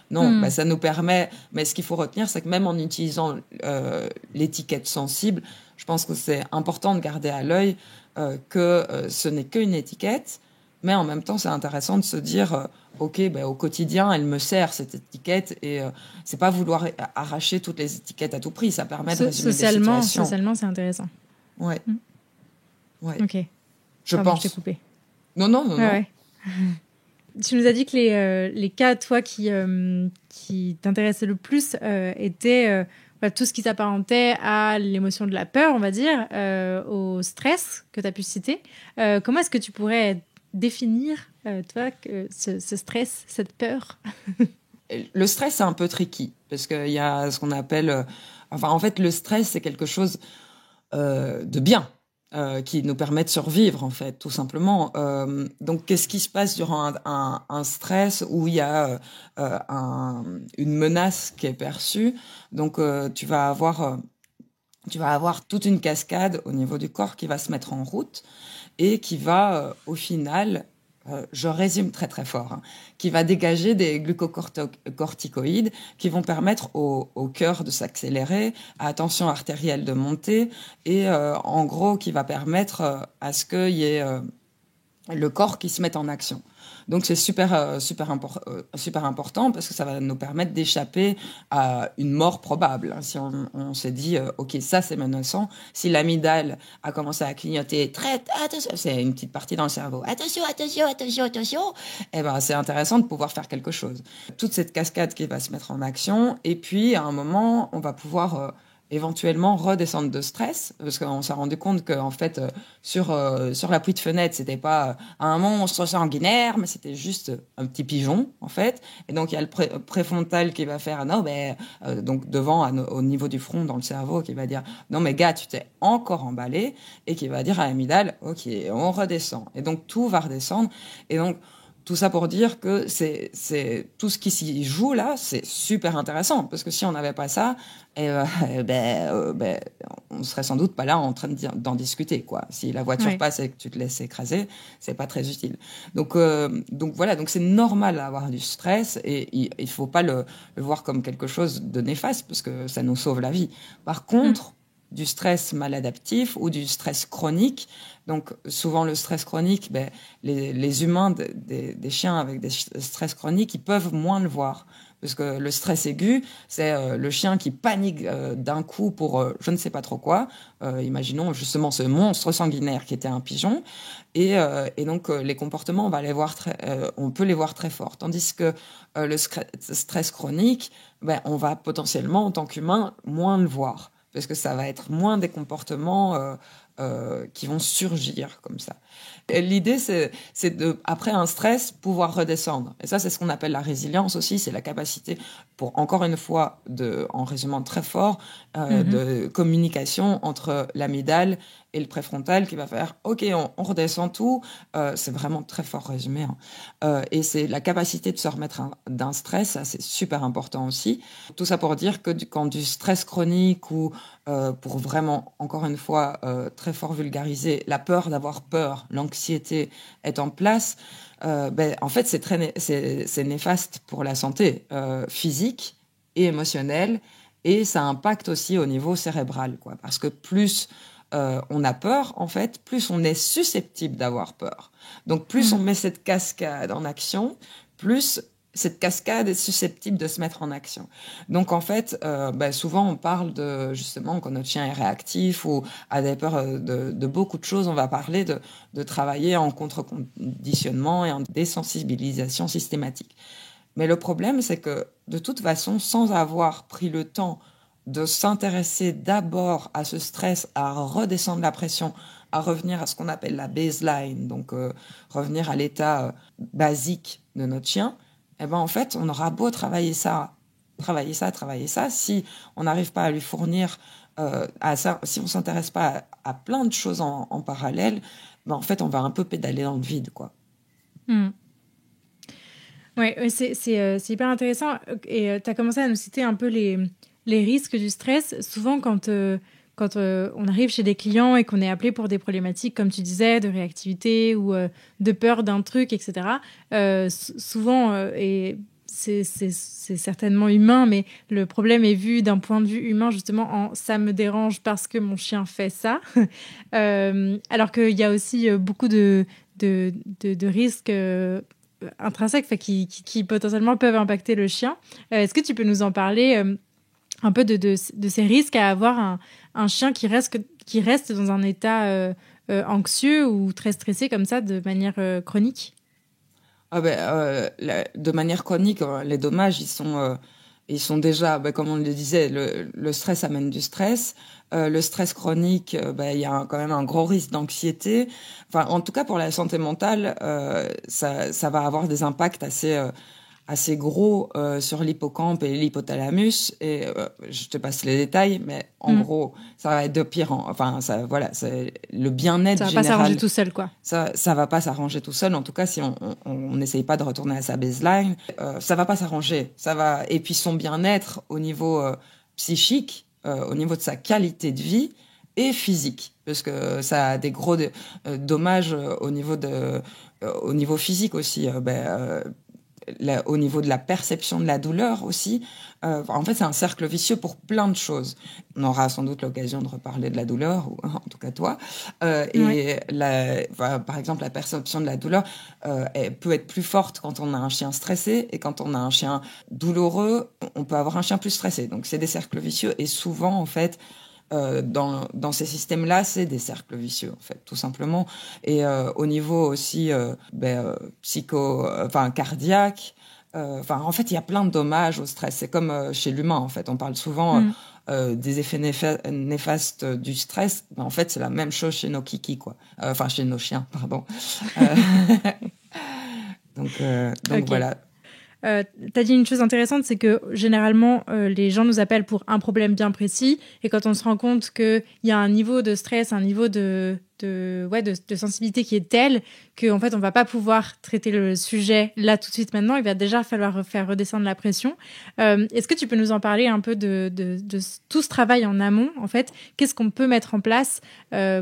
Non, ça nous permet. Mais ce qu'il faut retenir, c'est que même en utilisant l'étiquette sensible, je pense que c'est important de garder à l'œil que ce n'est qu'une étiquette. Mais en même temps, c'est intéressant de se dire, ok, au quotidien, elle me sert cette étiquette, et c'est pas vouloir arracher toutes les étiquettes à tout prix. Ça permet de résumer des situations. Socialement, c'est intéressant. Ouais. Ouais. Ok. Je pense. Je t'ai coupé. Non. Ouais. Tu nous as dit que les cas, toi, qui t'intéressaient le plus étaient tout ce qui s'apparentait à l'émotion de la peur, on va dire, au stress que tu as pu citer. Comment est-ce que tu pourrais définir, toi, ce stress, cette peur? Le stress, c'est un peu tricky parce qu'il y a ce qu'on appelle... en fait, le stress, c'est quelque chose de bien. Qui nous permet de survivre, en fait, tout simplement. Donc, qu'est-ce qui se passe durant un stress où il y a une menace qui est perçue? Donc, tu vas avoir toute une cascade au niveau du corps qui va se mettre en route et qui va, au final, je résume très très fort, qui va dégager des glucocorticoïdes qui vont permettre au cœur de s'accélérer, à la tension artérielle de monter et en gros qui va permettre à ce qu'il y ait le corps qui se mette en action. Donc c'est super important parce que ça va nous permettre d'échapper à une mort probable. Si on s'est dit ok, ça c'est menaçant, si l'amygdale a commencé à clignoter attention, c'est une petite partie dans le cerveau, attention, et ben c'est intéressant de pouvoir faire quelque chose. Toute cette cascade qui va se mettre en action et puis à un moment on va pouvoir éventuellement redescendre de stress parce qu'on s'est rendu compte que en fait sur l'appui de fenêtre c'était pas un monstre sanguinaire mais c'était juste un petit pigeon en fait, et donc il y a le préfrontal qui va faire non mais donc devant au niveau du front dans le cerveau qui va dire non mais gars tu t'es encore emballé, et qui va dire à l'amygdale ok on redescend, et donc tout va redescendre. Et donc tout ça pour dire que c'est tout ce qui s'y joue là, c'est super intéressant parce que si on n'avait pas ça, on serait sans doute pas là en train d'en discuter quoi. Si la voiture passe et que tu te laisses écraser, c'est pas très utile. Donc voilà, donc c'est normal d'avoir du stress et il faut pas le voir comme quelque chose de néfaste parce que ça nous sauve la vie. Par contre, du stress maladaptif ou du stress chronique. Donc, souvent, le stress chronique, les humains, des chiens avec des stress chroniques, ils peuvent moins le voir. Parce que le stress aigu, c'est le chien qui panique d'un coup pour je ne sais pas trop quoi. Imaginons justement ce monstre sanguinaire qui était un pigeon. Et donc, les comportements, on peut les voir très forts. Tandis que le stress chronique, on va potentiellement, en tant qu'humain, moins le voir. Parce que ça va être moins des comportements qui vont surgir comme ça. Et l'idée, c'est de, après un stress, pouvoir redescendre. Et ça, c'est ce qu'on appelle la résilience aussi. C'est la capacité, pour encore une fois, en résumant très fort, de communication entre l'amygdale et le préfrontal qui va faire « Ok, on redescend tout ». C'est vraiment très fort résumé. Et c'est la capacité de se remettre d'un stress, ça c'est super important aussi. Tout ça pour dire que quand du stress chronique ou pour vraiment, encore une fois, très fort vulgariser, la peur d'avoir peur, l'anxiété est en place, en fait c'est néfaste pour la santé physique et émotionnelle, et ça impacte aussi au niveau cérébral, quoi, parce que plus on a peur, en fait, plus on est susceptible d'avoir peur. Donc, plus on met cette cascade en action, plus cette cascade est susceptible de se mettre en action. Donc, en fait, souvent, on parle de, justement, quand notre chien est réactif ou a des peurs de beaucoup de choses, on va parler de travailler en contre-conditionnement et en désensibilisation systématique. Mais le problème, c'est que, de toute façon, sans avoir pris le temps de s'intéresser d'abord à ce stress, à redescendre la pression, à revenir à ce qu'on appelle la baseline, donc revenir à l'état basique de notre chien, en fait, on aura beau travailler ça, si on n'arrive pas à lui fournir à ça, si on s'intéresse pas à plein de choses en parallèle, en fait, on va un peu pédaler dans le vide, quoi. Ouais, c'est hyper intéressant. Et tu as commencé à nous citer un peu les risques du stress. Souvent, quand on arrive chez des clients et qu'on est appelé pour des problématiques, comme tu disais, de réactivité ou de peur d'un truc, etc., souvent, et c'est certainement humain, mais le problème est vu d'un point de vue humain, justement, en « ça me dérange parce que mon chien fait ça ». Alors qu'il y a aussi beaucoup de risques intrinsèques qui potentiellement peuvent impacter le chien. Est-ce que tu peux nous en parler un peu de ces risques à avoir un chien qui reste dans un état anxieux ou très stressé comme ça de manière chronique? De manière chronique, les dommages, ils sont ils sont déjà, comme on le disait, le stress amène du stress. Le stress chronique, il y a quand même un gros risque d'anxiété. Enfin, en tout cas, pour la santé mentale, ça va avoir des impacts assez gros sur l'hippocampe et l'hypothalamus. Et je te passe les détails, mais en gros, ça va être de pire enfin, c'est le bien-être ça va général. pas s'arranger tout seul, quoi. Ça va pas s'arranger tout seul. En tout cas, si on n'essaye pas de retourner à sa baseline, ça va pas s'arranger. Et puis son bien-être au niveau psychique, au niveau de sa qualité de vie et physique, parce que ça a des gros dommages au niveau physique aussi. Au niveau de la perception de la douleur aussi. En fait, c'est un cercle vicieux pour plein de choses. On aura sans doute l'occasion de reparler de la douleur, ou en tout cas toi. Par exemple, la perception de la douleur elle peut être plus forte quand on a un chien stressé, et quand on a un chien douloureux, on peut avoir un chien plus stressé. Donc, c'est des cercles vicieux, et souvent, en fait, dans ces systèmes-là, c'est des cercles vicieux, en fait, tout simplement. Et au niveau aussi cardiaque, en fait, il y a plein de dommages au stress. C'est comme chez l'humain, en fait. On parle souvent des effets néfastes du stress. En fait, c'est la même chose chez nos kikis, quoi. Chez nos chiens, pardon. Donc okay. Voilà. T'as dit une chose intéressante, c'est que généralement les gens nous appellent pour un problème bien précis, et quand on se rend compte qu'il y a un niveau de stress, un niveau de sensibilité qui est tel qu'en fait on va pas pouvoir traiter le sujet là tout de suite maintenant, il va déjà falloir faire redescendre la pression. Est-ce que tu peux nous en parler un peu de tout ce travail en amont, en fait? Qu'est-ce qu'on peut mettre en place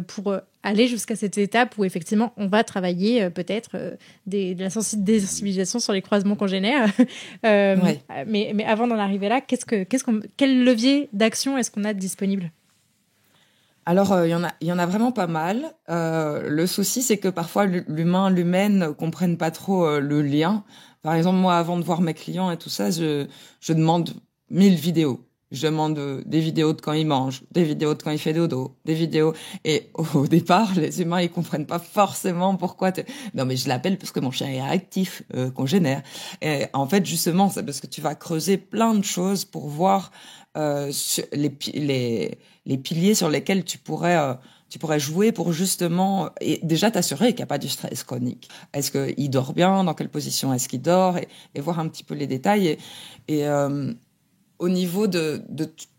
pour aller jusqu'à cette étape où effectivement on va travailler peut-être de la désensibilisation sur les croisements congénères. Ouais. Mais avant d'en arriver là, quel levier d'action est-ce qu'on a disponible? Alors, il y en a vraiment pas mal. Le souci, c'est que parfois l'humaine ne comprenne pas trop le lien. Par exemple, moi, avant de voir mes clients et tout ça, je demande 1000 vidéos. Je demande des vidéos de quand il mange, des vidéos de quand il fait dodo, des vidéos. Et au départ, les humains, ils comprennent pas forcément pourquoi. Non, mais je l'appelle parce que mon chien est actif, congénère. Et en fait, justement, c'est parce que tu vas creuser plein de choses pour voir les piliers sur lesquels tu pourrais jouer pour justement et déjà t'assurer qu'il n'y a pas du stress chronique. Est-ce qu'il dort bien? Dans quelle position est-ce qu'il dort? Et voir un petit peu les détails. Et au niveau de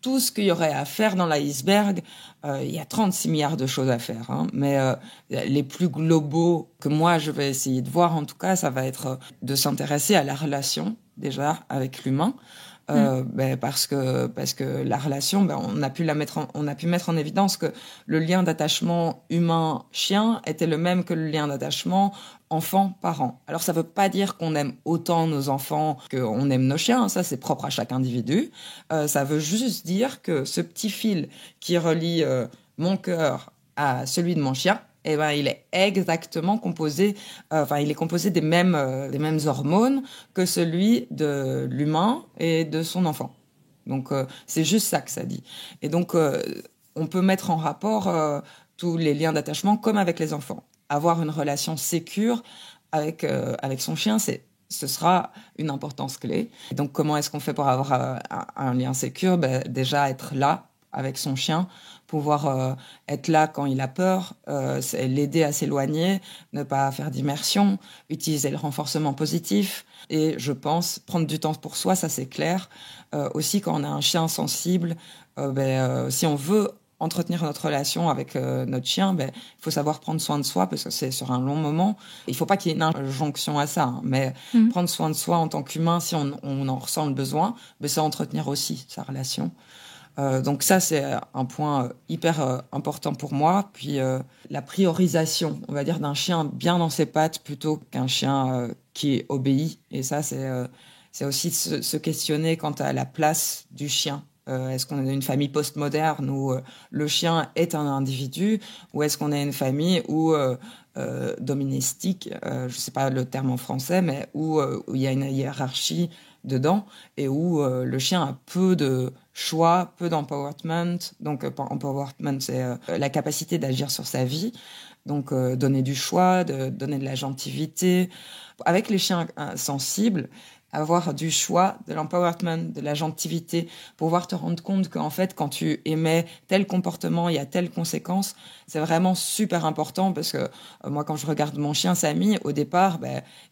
tout ce qu'il y aurait à faire dans l'iceberg, il y a 36 milliards de choses à faire. Hein, mais les plus globaux que moi, je vais essayer de voir, en tout cas, ça va être de s'intéresser à la relation, déjà, avec l'humain. Parce que la relation, on a pu mettre en évidence que le lien d'attachement humain-chien était le même que le lien d'attachement enfant-parent. Alors ça veut pas dire qu'on aime autant nos enfants qu'on aime nos chiens, ça c'est propre à chaque individu. Ça veut juste dire que ce petit fil qui relie mon cœur à celui de mon chien, il est exactement composé, il est composé des mêmes hormones que celui de l'humain et de son enfant. Donc, c'est juste ça que ça dit. Et donc, on peut mettre en rapport tous les liens d'attachement comme avec les enfants. Avoir une relation sécure avec son chien, ce sera une importance clé. Et donc, comment est-ce qu'on fait pour avoir un lien sécure? Déjà, être là avec son chien, pouvoir être là quand il a peur, l'aider à s'éloigner, ne pas faire d'immersion, utiliser le renforcement positif. Et je pense, prendre du temps pour soi, ça c'est clair. Aussi, quand on a un chien sensible, si on veut entretenir notre relation avec notre chien, il faut savoir prendre soin de soi parce que c'est sur un long moment. Il ne faut pas qu'il y ait une injonction à ça, hein, mais prendre soin de soi en tant qu'humain, si on en ressent le besoin, c'est entretenir aussi sa relation. Donc ça, c'est un point hyper important pour moi. Puis la priorisation, on va dire, d'un chien bien dans ses pattes plutôt qu'un chien qui obéit. Et ça, c'est aussi se questionner quant à la place du chien. Est-ce qu'on est une famille postmoderne où le chien est un individu, ou est-ce qu'on est une famille où doministique, je ne sais pas le terme en français, mais où il y a une hiérarchie dedans et où le chien a peu de choix, peu d'empowerment. Donc empowerment, c'est la capacité d'agir sur sa vie. Donc donner du choix, donner de la gentilité. Avec les chiens sensibles, avoir du choix, de l'empowerment, de la gentilité, pouvoir te rendre compte qu'en fait, quand tu émets tel comportement, il y a telle conséquence. C'est vraiment super important parce que moi, quand je regarde mon chien Samy, au départ,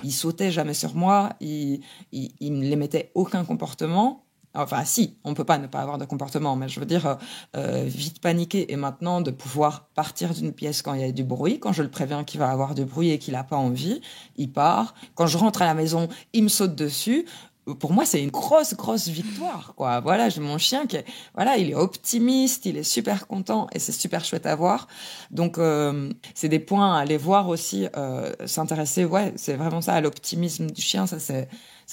il sautait jamais sur moi, il ne mettait aucun comportement. Enfin, si, on peut pas ne pas avoir de comportement, mais je veux dire, vite paniquer. Et maintenant, de pouvoir partir d'une pièce quand il y a du bruit, quand je le préviens qu'il va avoir du bruit et qu'il a pas envie, il part. Quand je rentre à la maison, il me saute dessus. Pour moi, c'est une grosse, grosse victoire, quoi. Voilà, j'ai mon chien voilà, il est optimiste, il est super content et c'est super chouette à voir. Donc, c'est des points à aller voir aussi, s'intéresser. Ouais, c'est vraiment ça, à l'optimisme du chien. Ça,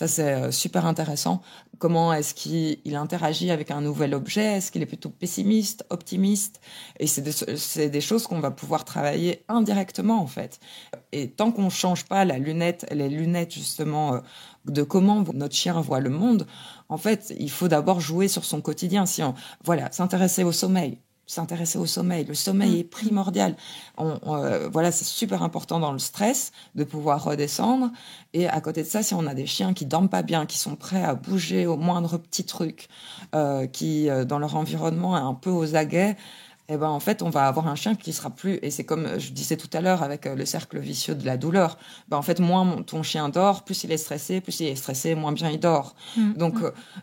c'est super intéressant. Comment est-ce qu'il interagit avec un nouvel objet? Est-ce qu'il est plutôt pessimiste, optimiste? Et c'est des choses qu'on va pouvoir travailler indirectement, en fait. Et tant qu'on change pas les lunettes justement, de comment notre chien voit le monde, en fait, il faut d'abord jouer sur son quotidien. Voilà, s'intéresser au sommeil. Le sommeil est primordial. Voilà, c'est super important dans le stress de pouvoir redescendre. Et à côté de ça, si on a des chiens qui dorment pas bien, qui sont prêts à bouger au moindre petit truc, qui dans leur environnement est un peu aux aguets, eh ben en fait, on va avoir un chien qui sera plus. Et c'est comme je disais tout à l'heure avec le cercle vicieux de la douleur. En fait, moins ton chien dort, plus il est stressé, moins bien il dort. Donc,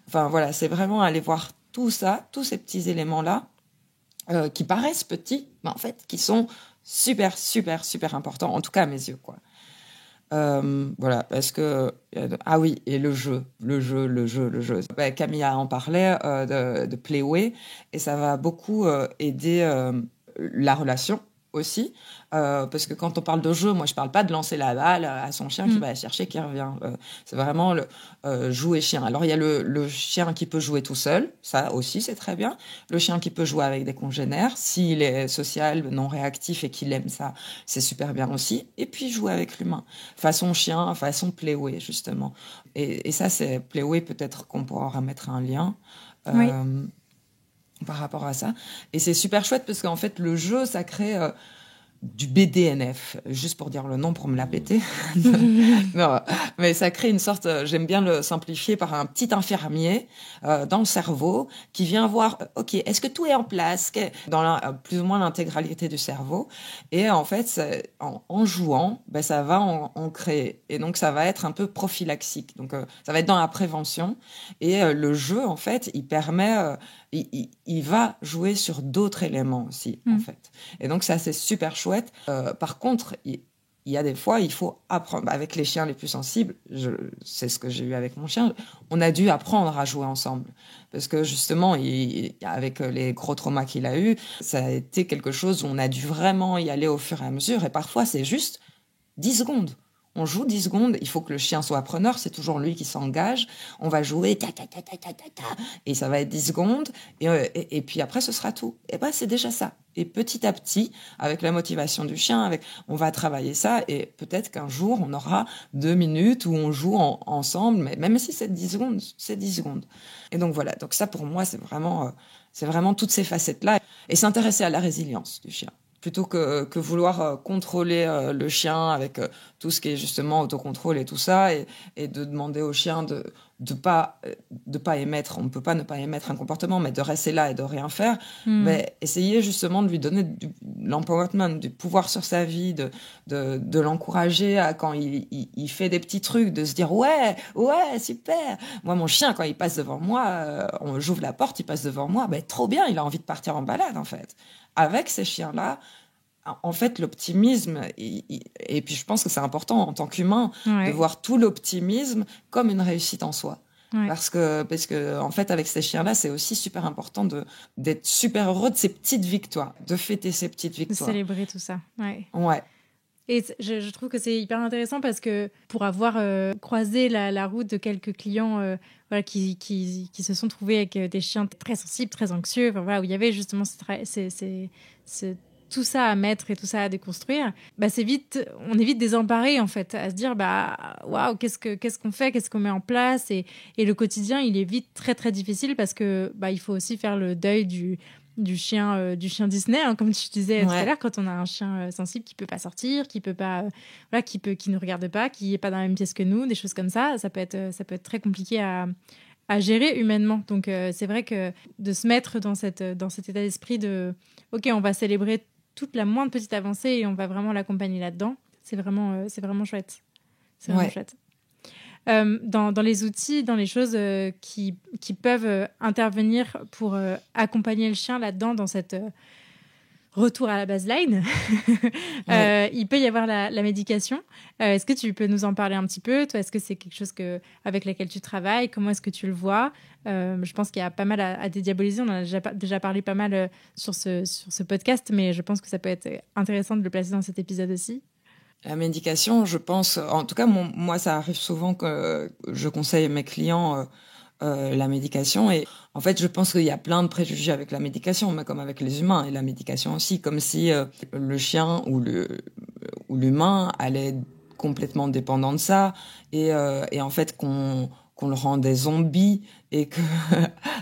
enfin voilà, c'est vraiment aller voir tout ça, tous ces petits éléments-là. Qui paraissent petits, mais en fait, qui sont super, super, super importants, en tout cas à mes yeux, quoi. Voilà, parce que... ah oui, et le jeu. Camille en parlait de Playway, et ça va beaucoup aider la relation aussi, parce que quand on parle de jeu, moi je parle pas de lancer la balle à son chien qui va la chercher, qui revient. C'est vraiment jouer chien. Alors il y a le chien qui peut jouer tout seul, ça aussi c'est très bien. Le chien qui peut jouer avec des congénères, s'il est social, non réactif et qu'il aime ça, c'est super bien aussi. Et puis jouer avec l'humain, façon chien, façon Playway justement. Et ça c'est Playway, peut-être qu'on pourra mettre un lien. Oui. Par rapport à ça. Et c'est super chouette parce qu'en fait, le jeu, ça crée du BDNF, juste pour dire le nom, pour me la péter. Non, mais ça crée une sorte, j'aime bien le simplifier par un petit infirmier dans le cerveau qui vient voir, ok, est-ce que tout est en place, dans plus ou moins l'intégralité du cerveau. Et en fait, en jouant, ça va en créer. Et donc, ça va être un peu prophylaxique. Donc, ça va être dans la prévention. Et le jeu, en fait, il permet... il va jouer sur d'autres éléments aussi, en fait. Et donc, ça, c'est super chouette. Par contre, il y a des fois, il faut apprendre. Avec les chiens les plus sensibles, c'est ce que j'ai eu avec mon chien, on a dû apprendre à jouer ensemble. Parce que justement, avec les gros traumas qu'il a eus, ça a été quelque chose où on a dû vraiment y aller au fur et à mesure. Et parfois, c'est juste 10 secondes. On joue 10 secondes, il faut que le chien soit preneur, c'est toujours lui qui s'engage. On va jouer, et ça va être 10 secondes, et puis après, ce sera tout. Et c'est déjà ça. Et petit à petit, avec la motivation du chien, on va travailler ça, et peut-être qu'un jour, on aura 2 minutes où on joue ensemble, mais même si c'est 10 secondes, c'est 10 secondes. Et donc voilà, donc ça pour moi, c'est vraiment toutes ces facettes-là. Et s'intéresser à la résilience du chien, plutôt que vouloir contrôler le chien avec tout ce qui est justement autocontrôle et tout ça, et de demander au chien de pas émettre, on ne peut pas ne pas émettre un comportement, mais de rester là et de rien faire. Mais essayer justement de lui donner l'empowerment, du pouvoir sur sa vie, de l'encourager à, quand il fait des petits trucs, de se dire ouais super. Moi, mon chien, quand il passe devant moi, j'ouvre la porte, il passe devant moi, trop bien, il a envie de partir en balade en fait. Avec ces chiens-là, en fait, l'optimisme, et puis je pense que c'est important en tant qu'humain de voir tout l'optimisme comme une réussite en soi. Ouais. Parce que en fait, avec ces chiens-là, c'est aussi super important d'être super heureux de ces petites victoires, de fêter ces petites victoires. De célébrer tout ça. Ouais. Et je trouve que c'est hyper intéressant parce que pour avoir croisé la route de quelques clients qui se sont trouvés avec des chiens très sensibles, très anxieux, où il y avait justement tout ça à mettre et tout ça à déconstruire, on est vite désemparé en fait, à se dire waouh, qu'est-ce qu'on fait, qu'est-ce qu'on met en place, et le quotidien il est vite très très difficile parce que il faut aussi faire le deuil du chien Disney, hein, comme tu disais tout à Ouais. l'heure, quand on a un chien sensible qui peut pas sortir, qui peut pas, voilà, qui ne regarde pas, qui est pas dans la même pièce que nous, des choses comme ça peut être très compliqué à gérer humainement. Donc c'est vrai que de se mettre dans cet état d'esprit de ok, on va célébrer toute la moindre petite avancée et on va vraiment l'accompagner là-dedans, c'est vraiment chouette. C'est vraiment Ouais. chouette. Dans les outils, dans les choses qui peuvent intervenir pour accompagner le chien là-dedans, dans cette retour à la baseline, Ouais. il peut y avoir la médication. Est-ce que tu peux nous en parler un petit peu? Toi, est-ce que c'est quelque chose avec laquelle tu travailles? Comment est-ce que tu le vois? Je pense qu'il y a pas mal à dédiaboliser. On en a déjà parlé pas mal sur ce podcast, mais je pense que ça peut être intéressant de le placer dans cet épisode aussi. La médication, je pense, en tout cas, moi, ça arrive souvent que je conseille mes clients la médication. Et en fait, je pense qu'il y a plein de préjugés avec la médication, mais comme avec les humains et la médication aussi, comme si le chien ou l'humain allait être complètement dépendant de ça et en fait qu'on le rendait zombie et que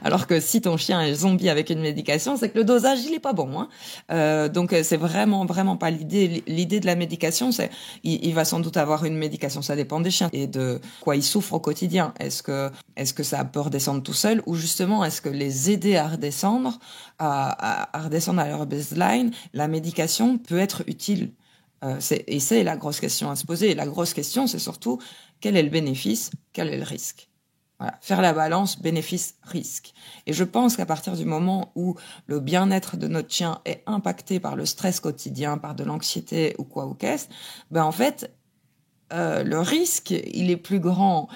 alors que si ton chien est zombie avec une médication, c'est que le dosage il est pas bon, hein. Donc c'est vraiment pas l'idée. L'idée de la médication, c'est il va sans doute avoir une médication, ça dépend des chiens et de quoi ils souffrent au quotidien. Est-ce que ça peut redescendre tout seul ou justement est-ce que les aider à redescendre à redescendre à leur baseline, la médication peut être utile. C'est la grosse question à se poser. Et la grosse question, c'est surtout quel est le bénéfice, quel est le risque. Voilà, faire la balance bénéfice-risque. Et je pense qu'à partir du moment où le bien-être de notre chien est impacté par le stress quotidien, par de l'anxiété ou quoi ou qu'est-ce, ben en fait, le risque, il est plus grand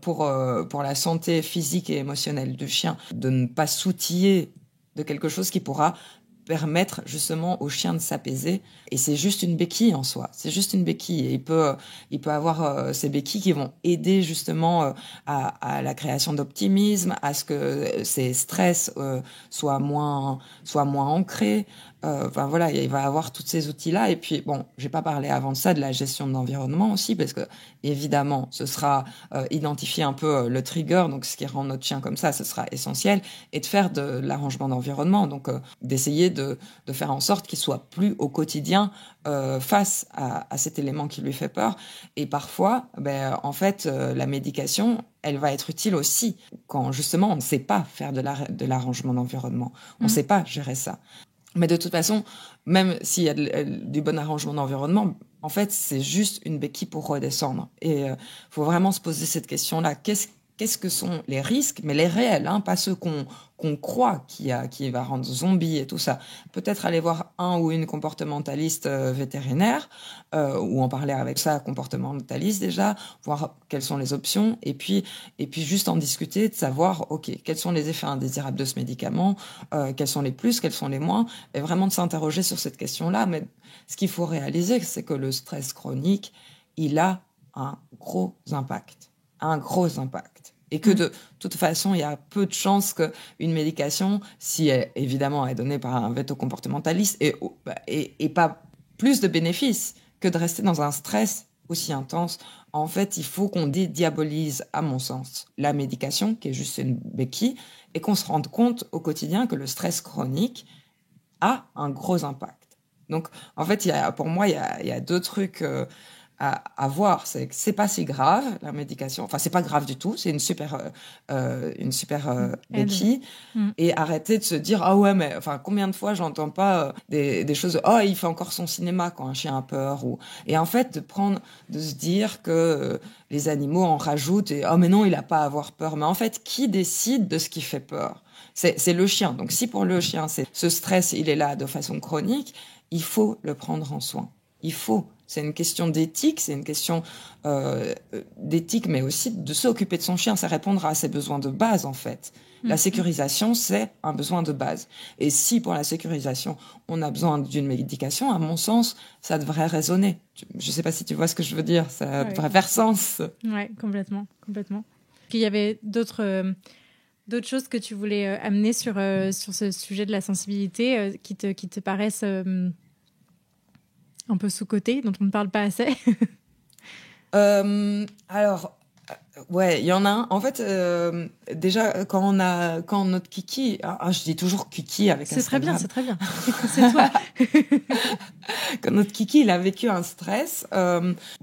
pour la santé physique et émotionnelle du chien de ne pas s'outiller de quelque chose qui pourra permettre justement au chien de s'apaiser. Et c'est juste une béquille en soi. C'est juste une béquille. Et il peut avoir ces béquilles qui vont aider justement à la création d'optimisme, à ce que ces stress soient moins ancrés. Enfin voilà, il va avoir tous ces outils-là. Et puis bon, j'ai pas parlé avant de ça de la gestion de l'environnement aussi, parce que évidemment, ce sera identifier un peu le trigger, donc ce qui rend notre chien comme ça, ce sera essentiel, et de faire de l'arrangement d'environnement, donc d'essayer de faire en sorte qu'il soit plus au quotidien face à cet élément qui lui fait peur. Et parfois, en fait, la médication, elle va être utile aussi quand justement on ne sait pas faire de l'arrangement d'environnement, on ne sait pas gérer ça. Mais de toute façon, même s'il y a du bon arrangement d'environnement, en fait, c'est juste une béquille pour redescendre. Et faut vraiment se poser cette question-là. Qu'est-ce que sont les risques, mais les réels, hein, pas ceux qu'on croit qui va rendre zombie et tout ça. Peut-être aller voir un ou une comportementaliste vétérinaire ou en parler avec sa comportementaliste déjà, voir quelles sont les options et puis juste en discuter, de savoir ok, quels sont les effets indésirables de ce médicament, quels sont les plus, quels sont les moins, et vraiment de s'interroger sur cette question-là. Mais ce qu'il faut réaliser, c'est que le stress chronique, il a un gros impact. Et que de toute façon, il y a peu de chances qu'une médication, si elle, évidemment, est donnée par un véto-comportementaliste, et pas plus de bénéfices que de rester dans un stress aussi intense. En fait, il faut qu'on dédiabolise, à mon sens, la médication, qui est juste une béquille, et qu'on se rende compte au quotidien que le stress chronique a un gros impact. Donc, en fait, pour moi, il y a deux trucs à voir. C'est que c'est pas si grave, la médication. Enfin, c'est pas grave du tout. C'est une super béquille. Et arrêter de se dire, ah ouais, mais enfin, combien de fois j'entends pas des choses, oh, il fait encore son cinéma quand un chien a peur. Et en fait, de se dire que les animaux en rajoutent et, oh, mais non, il a pas à avoir peur. Mais en fait, qui décide de ce qui fait peur? C'est le chien. Donc, si pour le chien, ce stress, il est là de façon chronique, il faut le prendre en soin. C'est une question d'éthique, c'est une question d'éthique, mais aussi de s'occuper de son chien, c'est répondre à ses besoins de base, en fait. La sécurisation, c'est un besoin de base. Et si pour la sécurisation, on a besoin d'une médication, à mon sens, ça devrait résonner. Je ne sais pas si tu vois ce que je veux dire, ça devrait faire sens. Oui, complètement. Il y avait d'autres choses que tu voulais amener sur ce sujet de la sensibilité qui te paraissent un peu sous-côté, dont on ne parle pas assez? Alors, ouais, il y en a un. En fait, déjà, quand notre kiki, je dis toujours kiki avec Instagram. C'est très bien. C'est toi. Quand notre kiki, il a vécu un stress,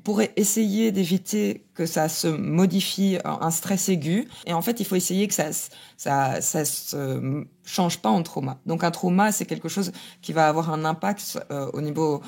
pour essayer d'éviter que ça se modifie en un stress aigu. Et en fait, il faut essayer que ça se change pas en trauma. Donc un trauma, c'est quelque chose qui va avoir un impact au niveau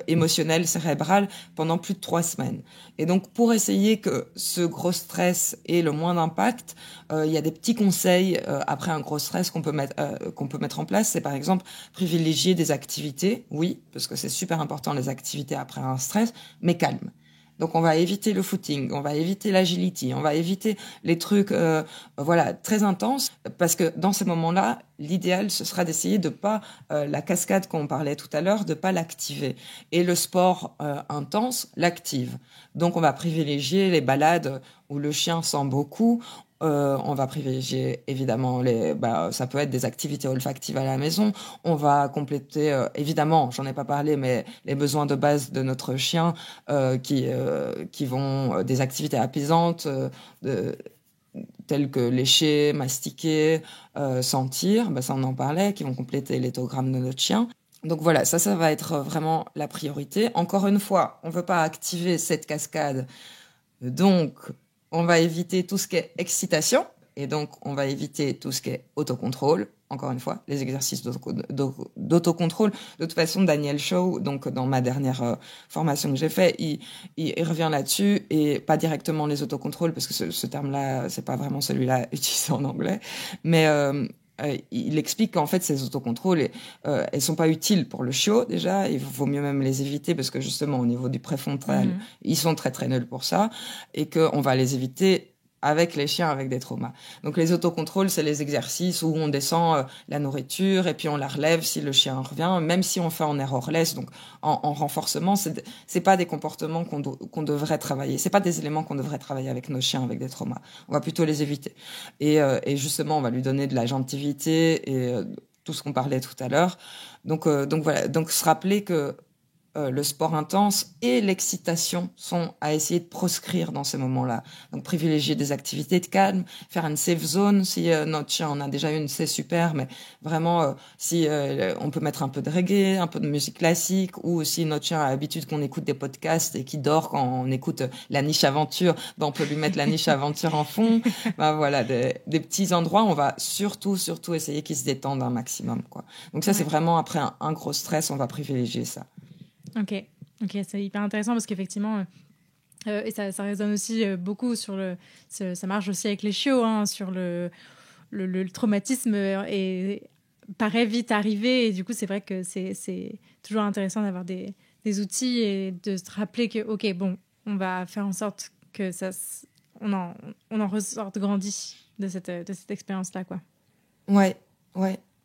émotionnel, cérébral pendant plus de 3 semaines. Et donc pour essayer que ce gros stress ait le moins d'impact, il y a des petits conseils après un gros stress qu'on peut mettre en place. C'est par exemple privilégier des activités, oui, parce que c'est super important les activités après un stress, mais calme. Donc on va éviter le footing, on va éviter l'agility, on va éviter les trucs très intenses, parce que dans ces moments-là, l'idéal ce sera d'essayer de pas la cascade qu'on parlait tout à l'heure, de pas l'activer. Et le sport intense l'active. Donc on va privilégier les balades où le chien sent beaucoup. On va privilégier évidemment ça peut être des activités olfactives à la maison. On va compléter évidemment, j'en ai pas parlé, mais les besoins de base de notre chien qui vont des activités apaisantes telles que lécher, mastiquer, sentir. Ça on en parlait, qui vont compléter l'éthogramme de notre chien. Donc voilà, ça va être vraiment la priorité. Encore une fois, on veut pas activer cette cascade, donc on va éviter tout ce qui est excitation, et donc on va éviter tout ce qui est autocontrôle. Encore une fois, les exercices d'autocontrôle. De toute façon, Daniel Shaw, donc dans ma dernière formation que j'ai fait, il revient là-dessus, et pas directement les autocontrôles, parce que ce terme-là, c'est pas vraiment celui-là utilisé en anglais, mais il explique qu'en fait ces autocontrôles, elles sont pas utiles pour le chiot déjà. Il vaut mieux même les éviter, parce que justement au niveau du préfrontal, ils sont très très nuls pour ça, et qu'on va les éviter avec les chiens avec des traumas. Donc les autocontrôles, c'est les exercices où on descend la nourriture et puis on la relève si le chien revient, même si on fait en errorless, donc en renforcement. C'est pas des comportements qu'on devrait travailler. C'est pas des éléments qu'on devrait travailler avec nos chiens avec des traumas. On va plutôt les éviter. Et justement, on va lui donner de la gentilité et tout ce qu'on parlait tout à l'heure. Donc voilà. Donc se rappeler que le sport intense et l'excitation sont à essayer de proscrire dans ces moments-là. Donc privilégier des activités de calme, faire une safe zone. Si notre chien en a déjà une, c'est super, mais vraiment si on peut mettre un peu de reggae, un peu de musique classique, ou si notre chien a l'habitude qu'on écoute des podcasts et qu'il dort quand on écoute La Niche Aventure, on peut lui mettre La Niche Aventure en fond. Voilà, des petits endroits, on va surtout essayer qu'il se détende un maximum, quoi. Donc ça, c'est vraiment après un gros stress, on va privilégier ça. Ok, c'est hyper intéressant, parce qu'effectivement, et ça résonne aussi beaucoup sur ça marche aussi avec les chiots, hein, sur le traumatisme, et paraît vite arrivé, et du coup c'est vrai que c'est toujours intéressant d'avoir des outils et de se rappeler que ok, bon, on va faire en sorte que on en ressorte grandi de cette expérience-là, quoi. Ouais.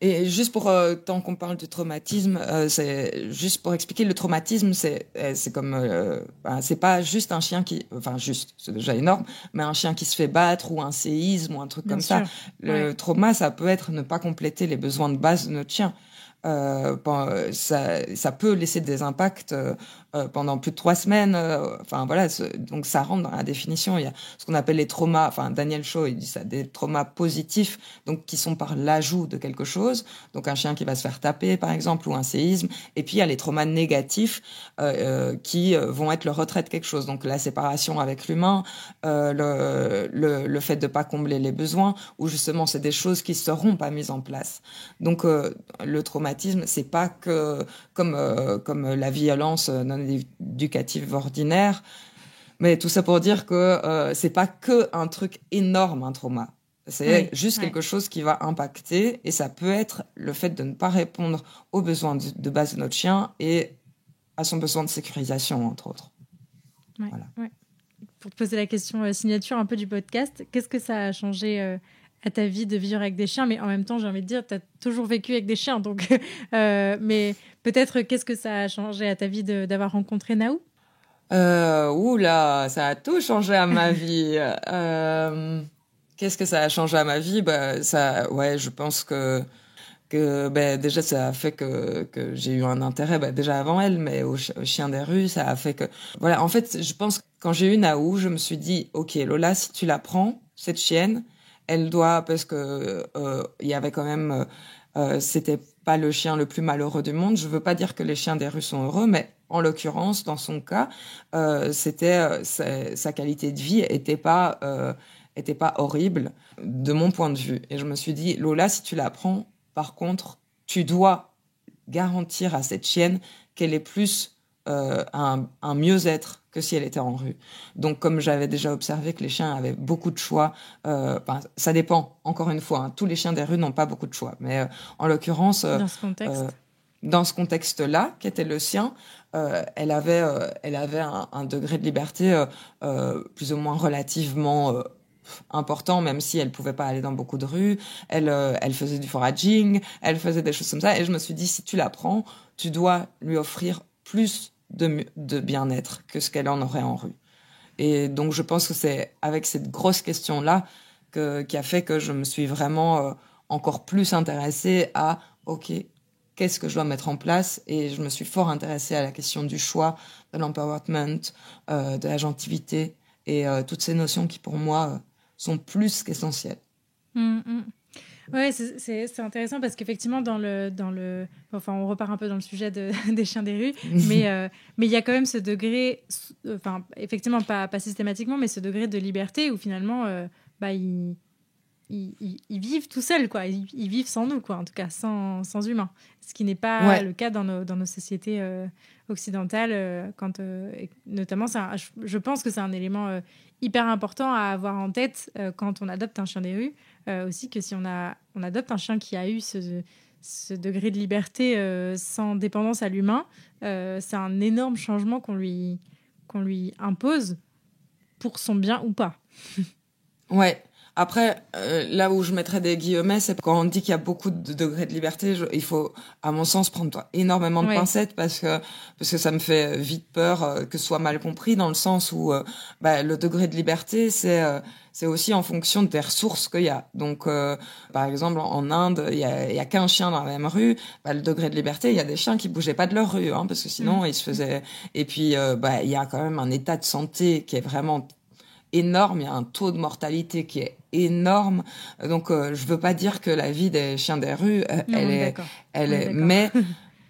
Et juste pour tant qu'on parle de traumatisme, c'est juste pour expliquer, le traumatisme, c'est comme c'est pas juste un chien c'est déjà énorme, mais un chien qui se fait battre, ou un séisme, ou un truc comme ça. Le trauma, ça peut être ne pas compléter les besoins de base de notre chien. Ça peut laisser des impacts pendant plus de 3 semaines. Donc ça rentre dans la définition. Il y a ce qu'on appelle les traumas. Daniel Shaw, il dit ça, des traumas positifs, donc qui sont par l'ajout de quelque chose. Donc un chien qui va se faire taper, par exemple, ou un séisme. Et puis il y a les traumas négatifs qui vont être le retrait de quelque chose. Donc la séparation avec l'humain, le fait de pas combler les besoins, ou justement c'est des choses qui seront pas mises en place. Donc le traumatisme, c'est pas que comme la violence non éducative ordinaire, mais tout ça pour dire que c'est pas que un truc énorme, un trauma. C'est juste quelque chose qui va impacter, et ça peut être le fait de ne pas répondre aux besoins de base de notre chien et à son besoin de sécurisation, entre autres. Voilà. Pour te poser la question signature un peu du podcast, qu'est-ce que ça a changé à ta vie de vivre avec des chiens? Mais en même temps, j'ai envie de dire, tu as toujours vécu avec des chiens, donc mais peut-être qu'est-ce que ça a changé à ta vie d'avoir rencontré Naou? Oula, ça a tout changé à ma vie. Qu'est-ce que ça a changé à ma vie? Je pense que déjà ça a fait que j'ai eu un intérêt déjà avant elle, mais au chien des rues, ça a fait que voilà. En fait, je pense que quand j'ai eu Naou, je me suis dit ok Lola, si tu la prends, cette chienne, elle doit, parce que il y avait quand même, c'était pas le chien le plus malheureux du monde. Je veux pas dire que les chiens des rues sont heureux, mais en l'occurrence, dans son cas, sa qualité de vie était pas horrible de mon point de vue. Et je me suis dit, Lola, si tu la prends, par contre, tu dois garantir à cette chienne qu'elle ait plus un mieux-être que si elle était en rue. Donc, comme j'avais déjà observé que les chiens avaient beaucoup de choix, ça dépend, encore une fois, hein, tous les chiens des rues n'ont pas beaucoup de choix. Mais en l'occurrence, dans ce contexte-là, qui était le sien, elle avait un degré de liberté plus ou moins relativement important, même si elle pouvait pas aller dans beaucoup de rues. Elle faisait du foraging, elle faisait des choses comme ça. Et je me suis dit, si tu la prends, tu dois lui offrir plus de bien-être que ce qu'elle en aurait en rue. Et donc, je pense que c'est avec cette grosse question-là qui a fait que je me suis vraiment encore plus intéressée à, OK, qu'est-ce que je dois mettre en place? Et je me suis fort intéressée à la question du choix, de l'empowerment, de la gentilité et toutes ces notions qui, pour moi, sont plus qu'essentielles. Ouais, c'est intéressant parce qu'effectivement, enfin, on repart un peu dans le sujet des chiens des rues, mais il y a quand même ce degré, enfin, effectivement, pas systématiquement, mais ce degré de liberté où finalement, ils vivent tout seuls, quoi. Ils vivent sans nous, quoi, en tout cas, sans humains. Ce qui n'est pas le cas dans nos sociétés occidentales, notamment, je pense que c'est un élément hyper important à avoir en tête quand on adopte un chien des rues. Aussi que si on adopte un chien qui a eu ce degré de liberté sans dépendance à l'humain, c'est un énorme changement qu'on lui impose pour son bien ou pas. Ouais. Après, là où je mettrais des guillemets, c'est quand on dit qu'il y a beaucoup de degrés de liberté, il faut, à mon sens, prendre énormément de pincettes parce que ça me fait vite peur que ce soit mal compris dans le sens où le degré de liberté, c'est aussi en fonction des ressources qu'il y a. Donc, par exemple, en Inde, il y a qu'un chien dans la même rue. Le degré de liberté, il y a des chiens qui bougeaient pas de leur rue, hein, parce que sinon ils se faisaient. Et puis, il y a quand même un état de santé qui est vraiment énorme, il y a un taux de mortalité qui est énorme. Donc je veux pas dire que la vie des chiens des rues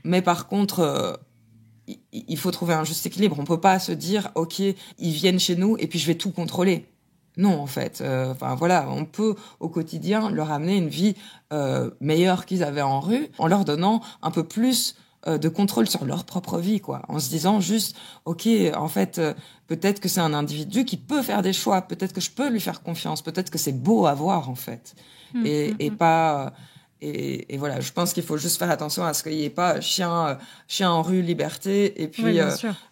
mais par contre il faut trouver un juste équilibre. On peut pas se dire OK, ils viennent chez nous et puis je vais tout contrôler. Non, en fait, voilà, on peut au quotidien leur amener une vie meilleure qu'ils avaient en rue en leur donnant un peu plus de contrôle sur leur propre vie, quoi, en se disant juste, OK, en fait, peut-être que c'est un individu qui peut faire des choix, peut-être que je peux lui faire confiance, peut-être que c'est beau à voir, en fait, et voilà, je pense qu'il faut juste faire attention à ce qu'il n'y ait pas chien en rue, liberté, et puis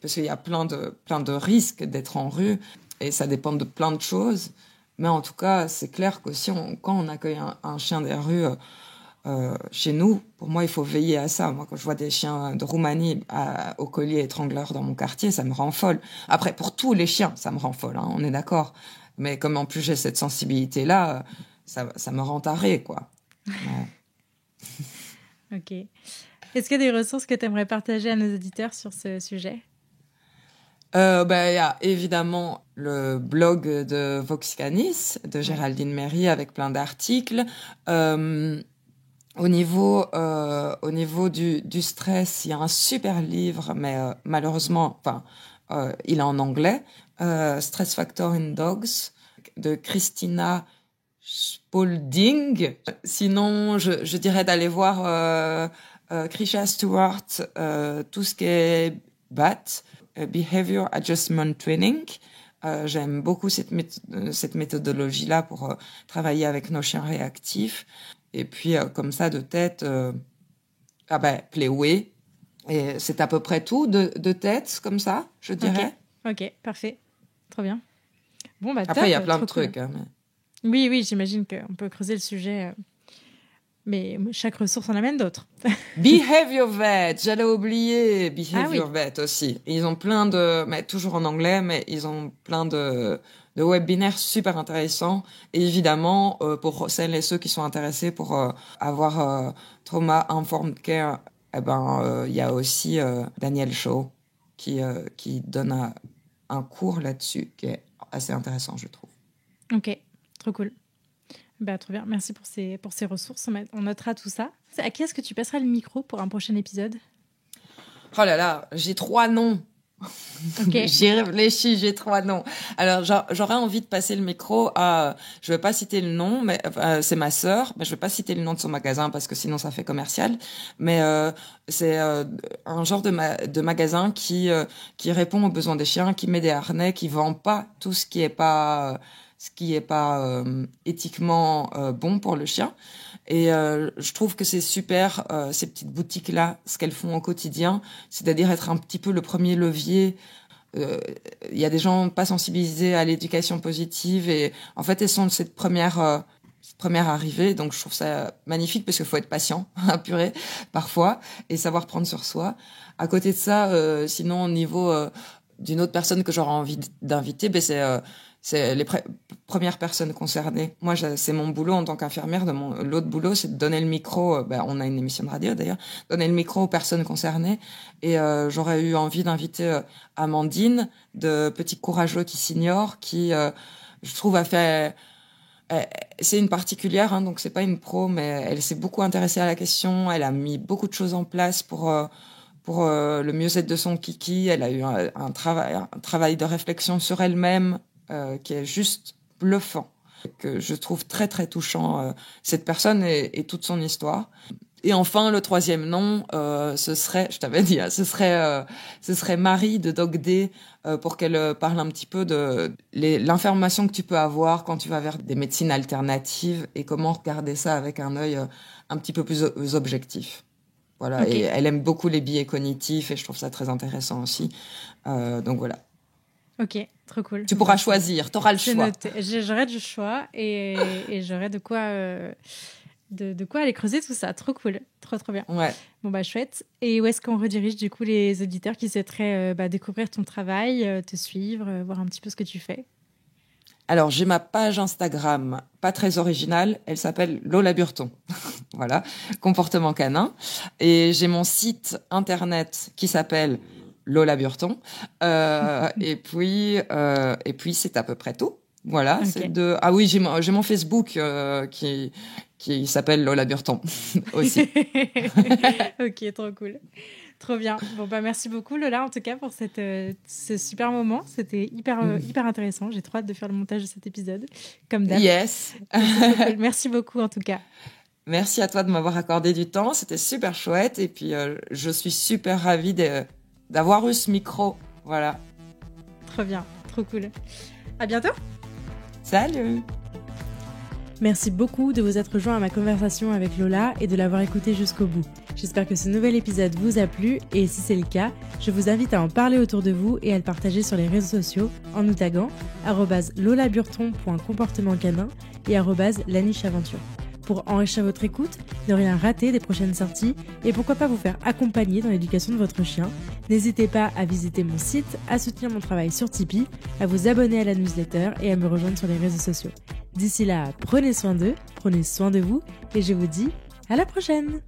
parce qu'il y a plein de risques d'être en rue, et ça dépend de plein de choses, mais en tout cas, c'est clair qu'aussi quand on accueille un chien des rues chez nous, pour moi, il faut veiller à ça. Moi, quand je vois des chiens de Roumanie au collier étrangleur dans mon quartier, ça me rend folle. Après, pour tous les chiens, ça me rend folle, hein, on est d'accord. Mais comme en plus j'ai cette sensibilité-là, ça me rend tarée, quoi. Ouais. Ok. Est-ce qu'il y a des ressources que tu aimerais partager à nos auditeurs sur ce sujet ? Il y a évidemment le blog de Vox Canis, de Géraldine Méry, avec plein d'articles. Au niveau du stress, il y a un super livre, mais malheureusement, il est en anglais, Stress Factor in Dogs, de Christina Spalding. Sinon, je dirais d'aller voir Krisha Stewart, tout ce qui est BAT, Behavior Adjustment Training. J'aime beaucoup cette méthodologie-là pour travailler avec nos chiens réactifs. Et puis, comme ça, de tête, Playway. Et c'est à peu près tout de tête, comme ça, je dirais. Ok, parfait. Trop bien. Bon, après, il y a plein de trucs. Hein, mais... Oui, j'imagine qu'on peut creuser le sujet. Mais chaque ressource en amène d'autres. Behavior Vet, j'allais oublier Behavior Vet aussi. Ils ont plein mais toujours en anglais, mais ils ont plein de webinaires super intéressants. Et évidemment, pour celles et ceux qui sont intéressés pour avoir Trauma Informed Care, il y a aussi Daniel Shaw qui donne un cours là-dessus qui est assez intéressant, je trouve. Ok, trop cool. Bah, trop bien. Merci pour ces ressources. On notera tout ça. À qui est-ce que tu passeras le micro pour un prochain épisode? Oh là là, j'ai 3 noms. Okay. J'ai réfléchi, j'ai 3 noms. Alors, j'aurais envie de passer le micro à, je vais pas citer le nom, mais c'est ma sœur. Mais je vais pas citer le nom de son magasin parce que sinon ça fait commercial. Mais c'est un genre de magasin qui répond aux besoins des chiens, qui met des harnais, qui vend pas tout ce qui est pas éthiquement bon pour le chien. Et je trouve que c'est super, ces petites boutiques-là, ce qu'elles font au quotidien, c'est-à-dire être un petit peu le premier levier. Il y a des gens pas sensibilisés à l'éducation positive et en fait, elles sont cette première arrivée. Donc, je trouve ça magnifique parce qu'il faut être patient, purée, parfois, et savoir prendre sur soi. À côté de ça, sinon, au niveau d'une autre personne que j'aurais envie d'inviter, c'est les premières personnes concernées. Moi, c'est mon boulot en tant qu'infirmière. L'autre boulot, c'est de donner le micro. On a une émission de radio d'ailleurs. Donner le micro aux personnes concernées. Et j'aurais eu envie d'inviter Amandine de Petit Courageux qui s'ignore, qui, je trouve, a fait. C'est une particulière, hein, donc c'est pas une pro, mais elle s'est beaucoup intéressée à la question. Elle a mis beaucoup de choses en place pour le mieux-être de son kiki. Elle a eu un travail de réflexion sur elle-même. Qui est juste bluffant, que je trouve très très touchant, cette personne et toute son histoire. Et enfin, le troisième nom, ce serait, je t'avais dit, ce serait Marie de Dog Day, pour qu'elle parle un petit peu de l'information que tu peux avoir quand tu vas vers des médecines alternatives et comment regarder ça avec un œil un petit peu plus objectif. Voilà. Okay. Et elle aime beaucoup les biais cognitifs et je trouve ça très intéressant aussi. Donc voilà. Ok, trop cool. Tu pourras choisir, tu auras le choix. J'aurai du choix et j'aurai de quoi aller creuser tout ça. Trop cool, trop bien. Ouais. Bon bah chouette. Et où est-ce qu'on redirige du coup les auditeurs qui souhaiteraient découvrir ton travail, te suivre, voir un petit peu ce que tu fais? Alors, j'ai ma page Instagram, pas très originale, elle s'appelle Lola Burton. Voilà, comportement canin. Et j'ai mon site internet qui s'appelle Lola Burton. Et puis c'est à peu près tout. Voilà. Okay. Ah oui, j'ai mon Facebook qui s'appelle Lola Burton aussi. Ok, trop cool. Trop bien. Bon, bah, merci beaucoup, Lola, en tout cas, pour ce super moment. C'était hyper intéressant. J'ai trop hâte de faire le montage de cet épisode, comme d'hab. Yes. Merci beaucoup, en tout cas. Merci à toi de m'avoir accordé du temps. C'était super chouette. Et puis, je suis super ravie d'avoir eu ce micro. Voilà. Trop bien. Trop cool. À bientôt. Salut. Merci beaucoup de vous être joint à ma conversation avec Lola et de l'avoir écoutée jusqu'au bout. J'espère que ce nouvel épisode vous a plu et si c'est le cas, je vous invite à en parler autour de vous et à le partager sur les réseaux sociaux en nous taguant @lolaburton.comportementcanin et @lanicheaventure. Pour enrichir votre écoute, ne rien rater des prochaines sorties et pourquoi pas vous faire accompagner dans l'éducation de votre chien, n'hésitez pas à visiter mon site, à soutenir mon travail sur Tipeee, à vous abonner à la newsletter et à me rejoindre sur les réseaux sociaux. D'ici là, prenez soin d'eux, prenez soin de vous et je vous dis à la prochaine!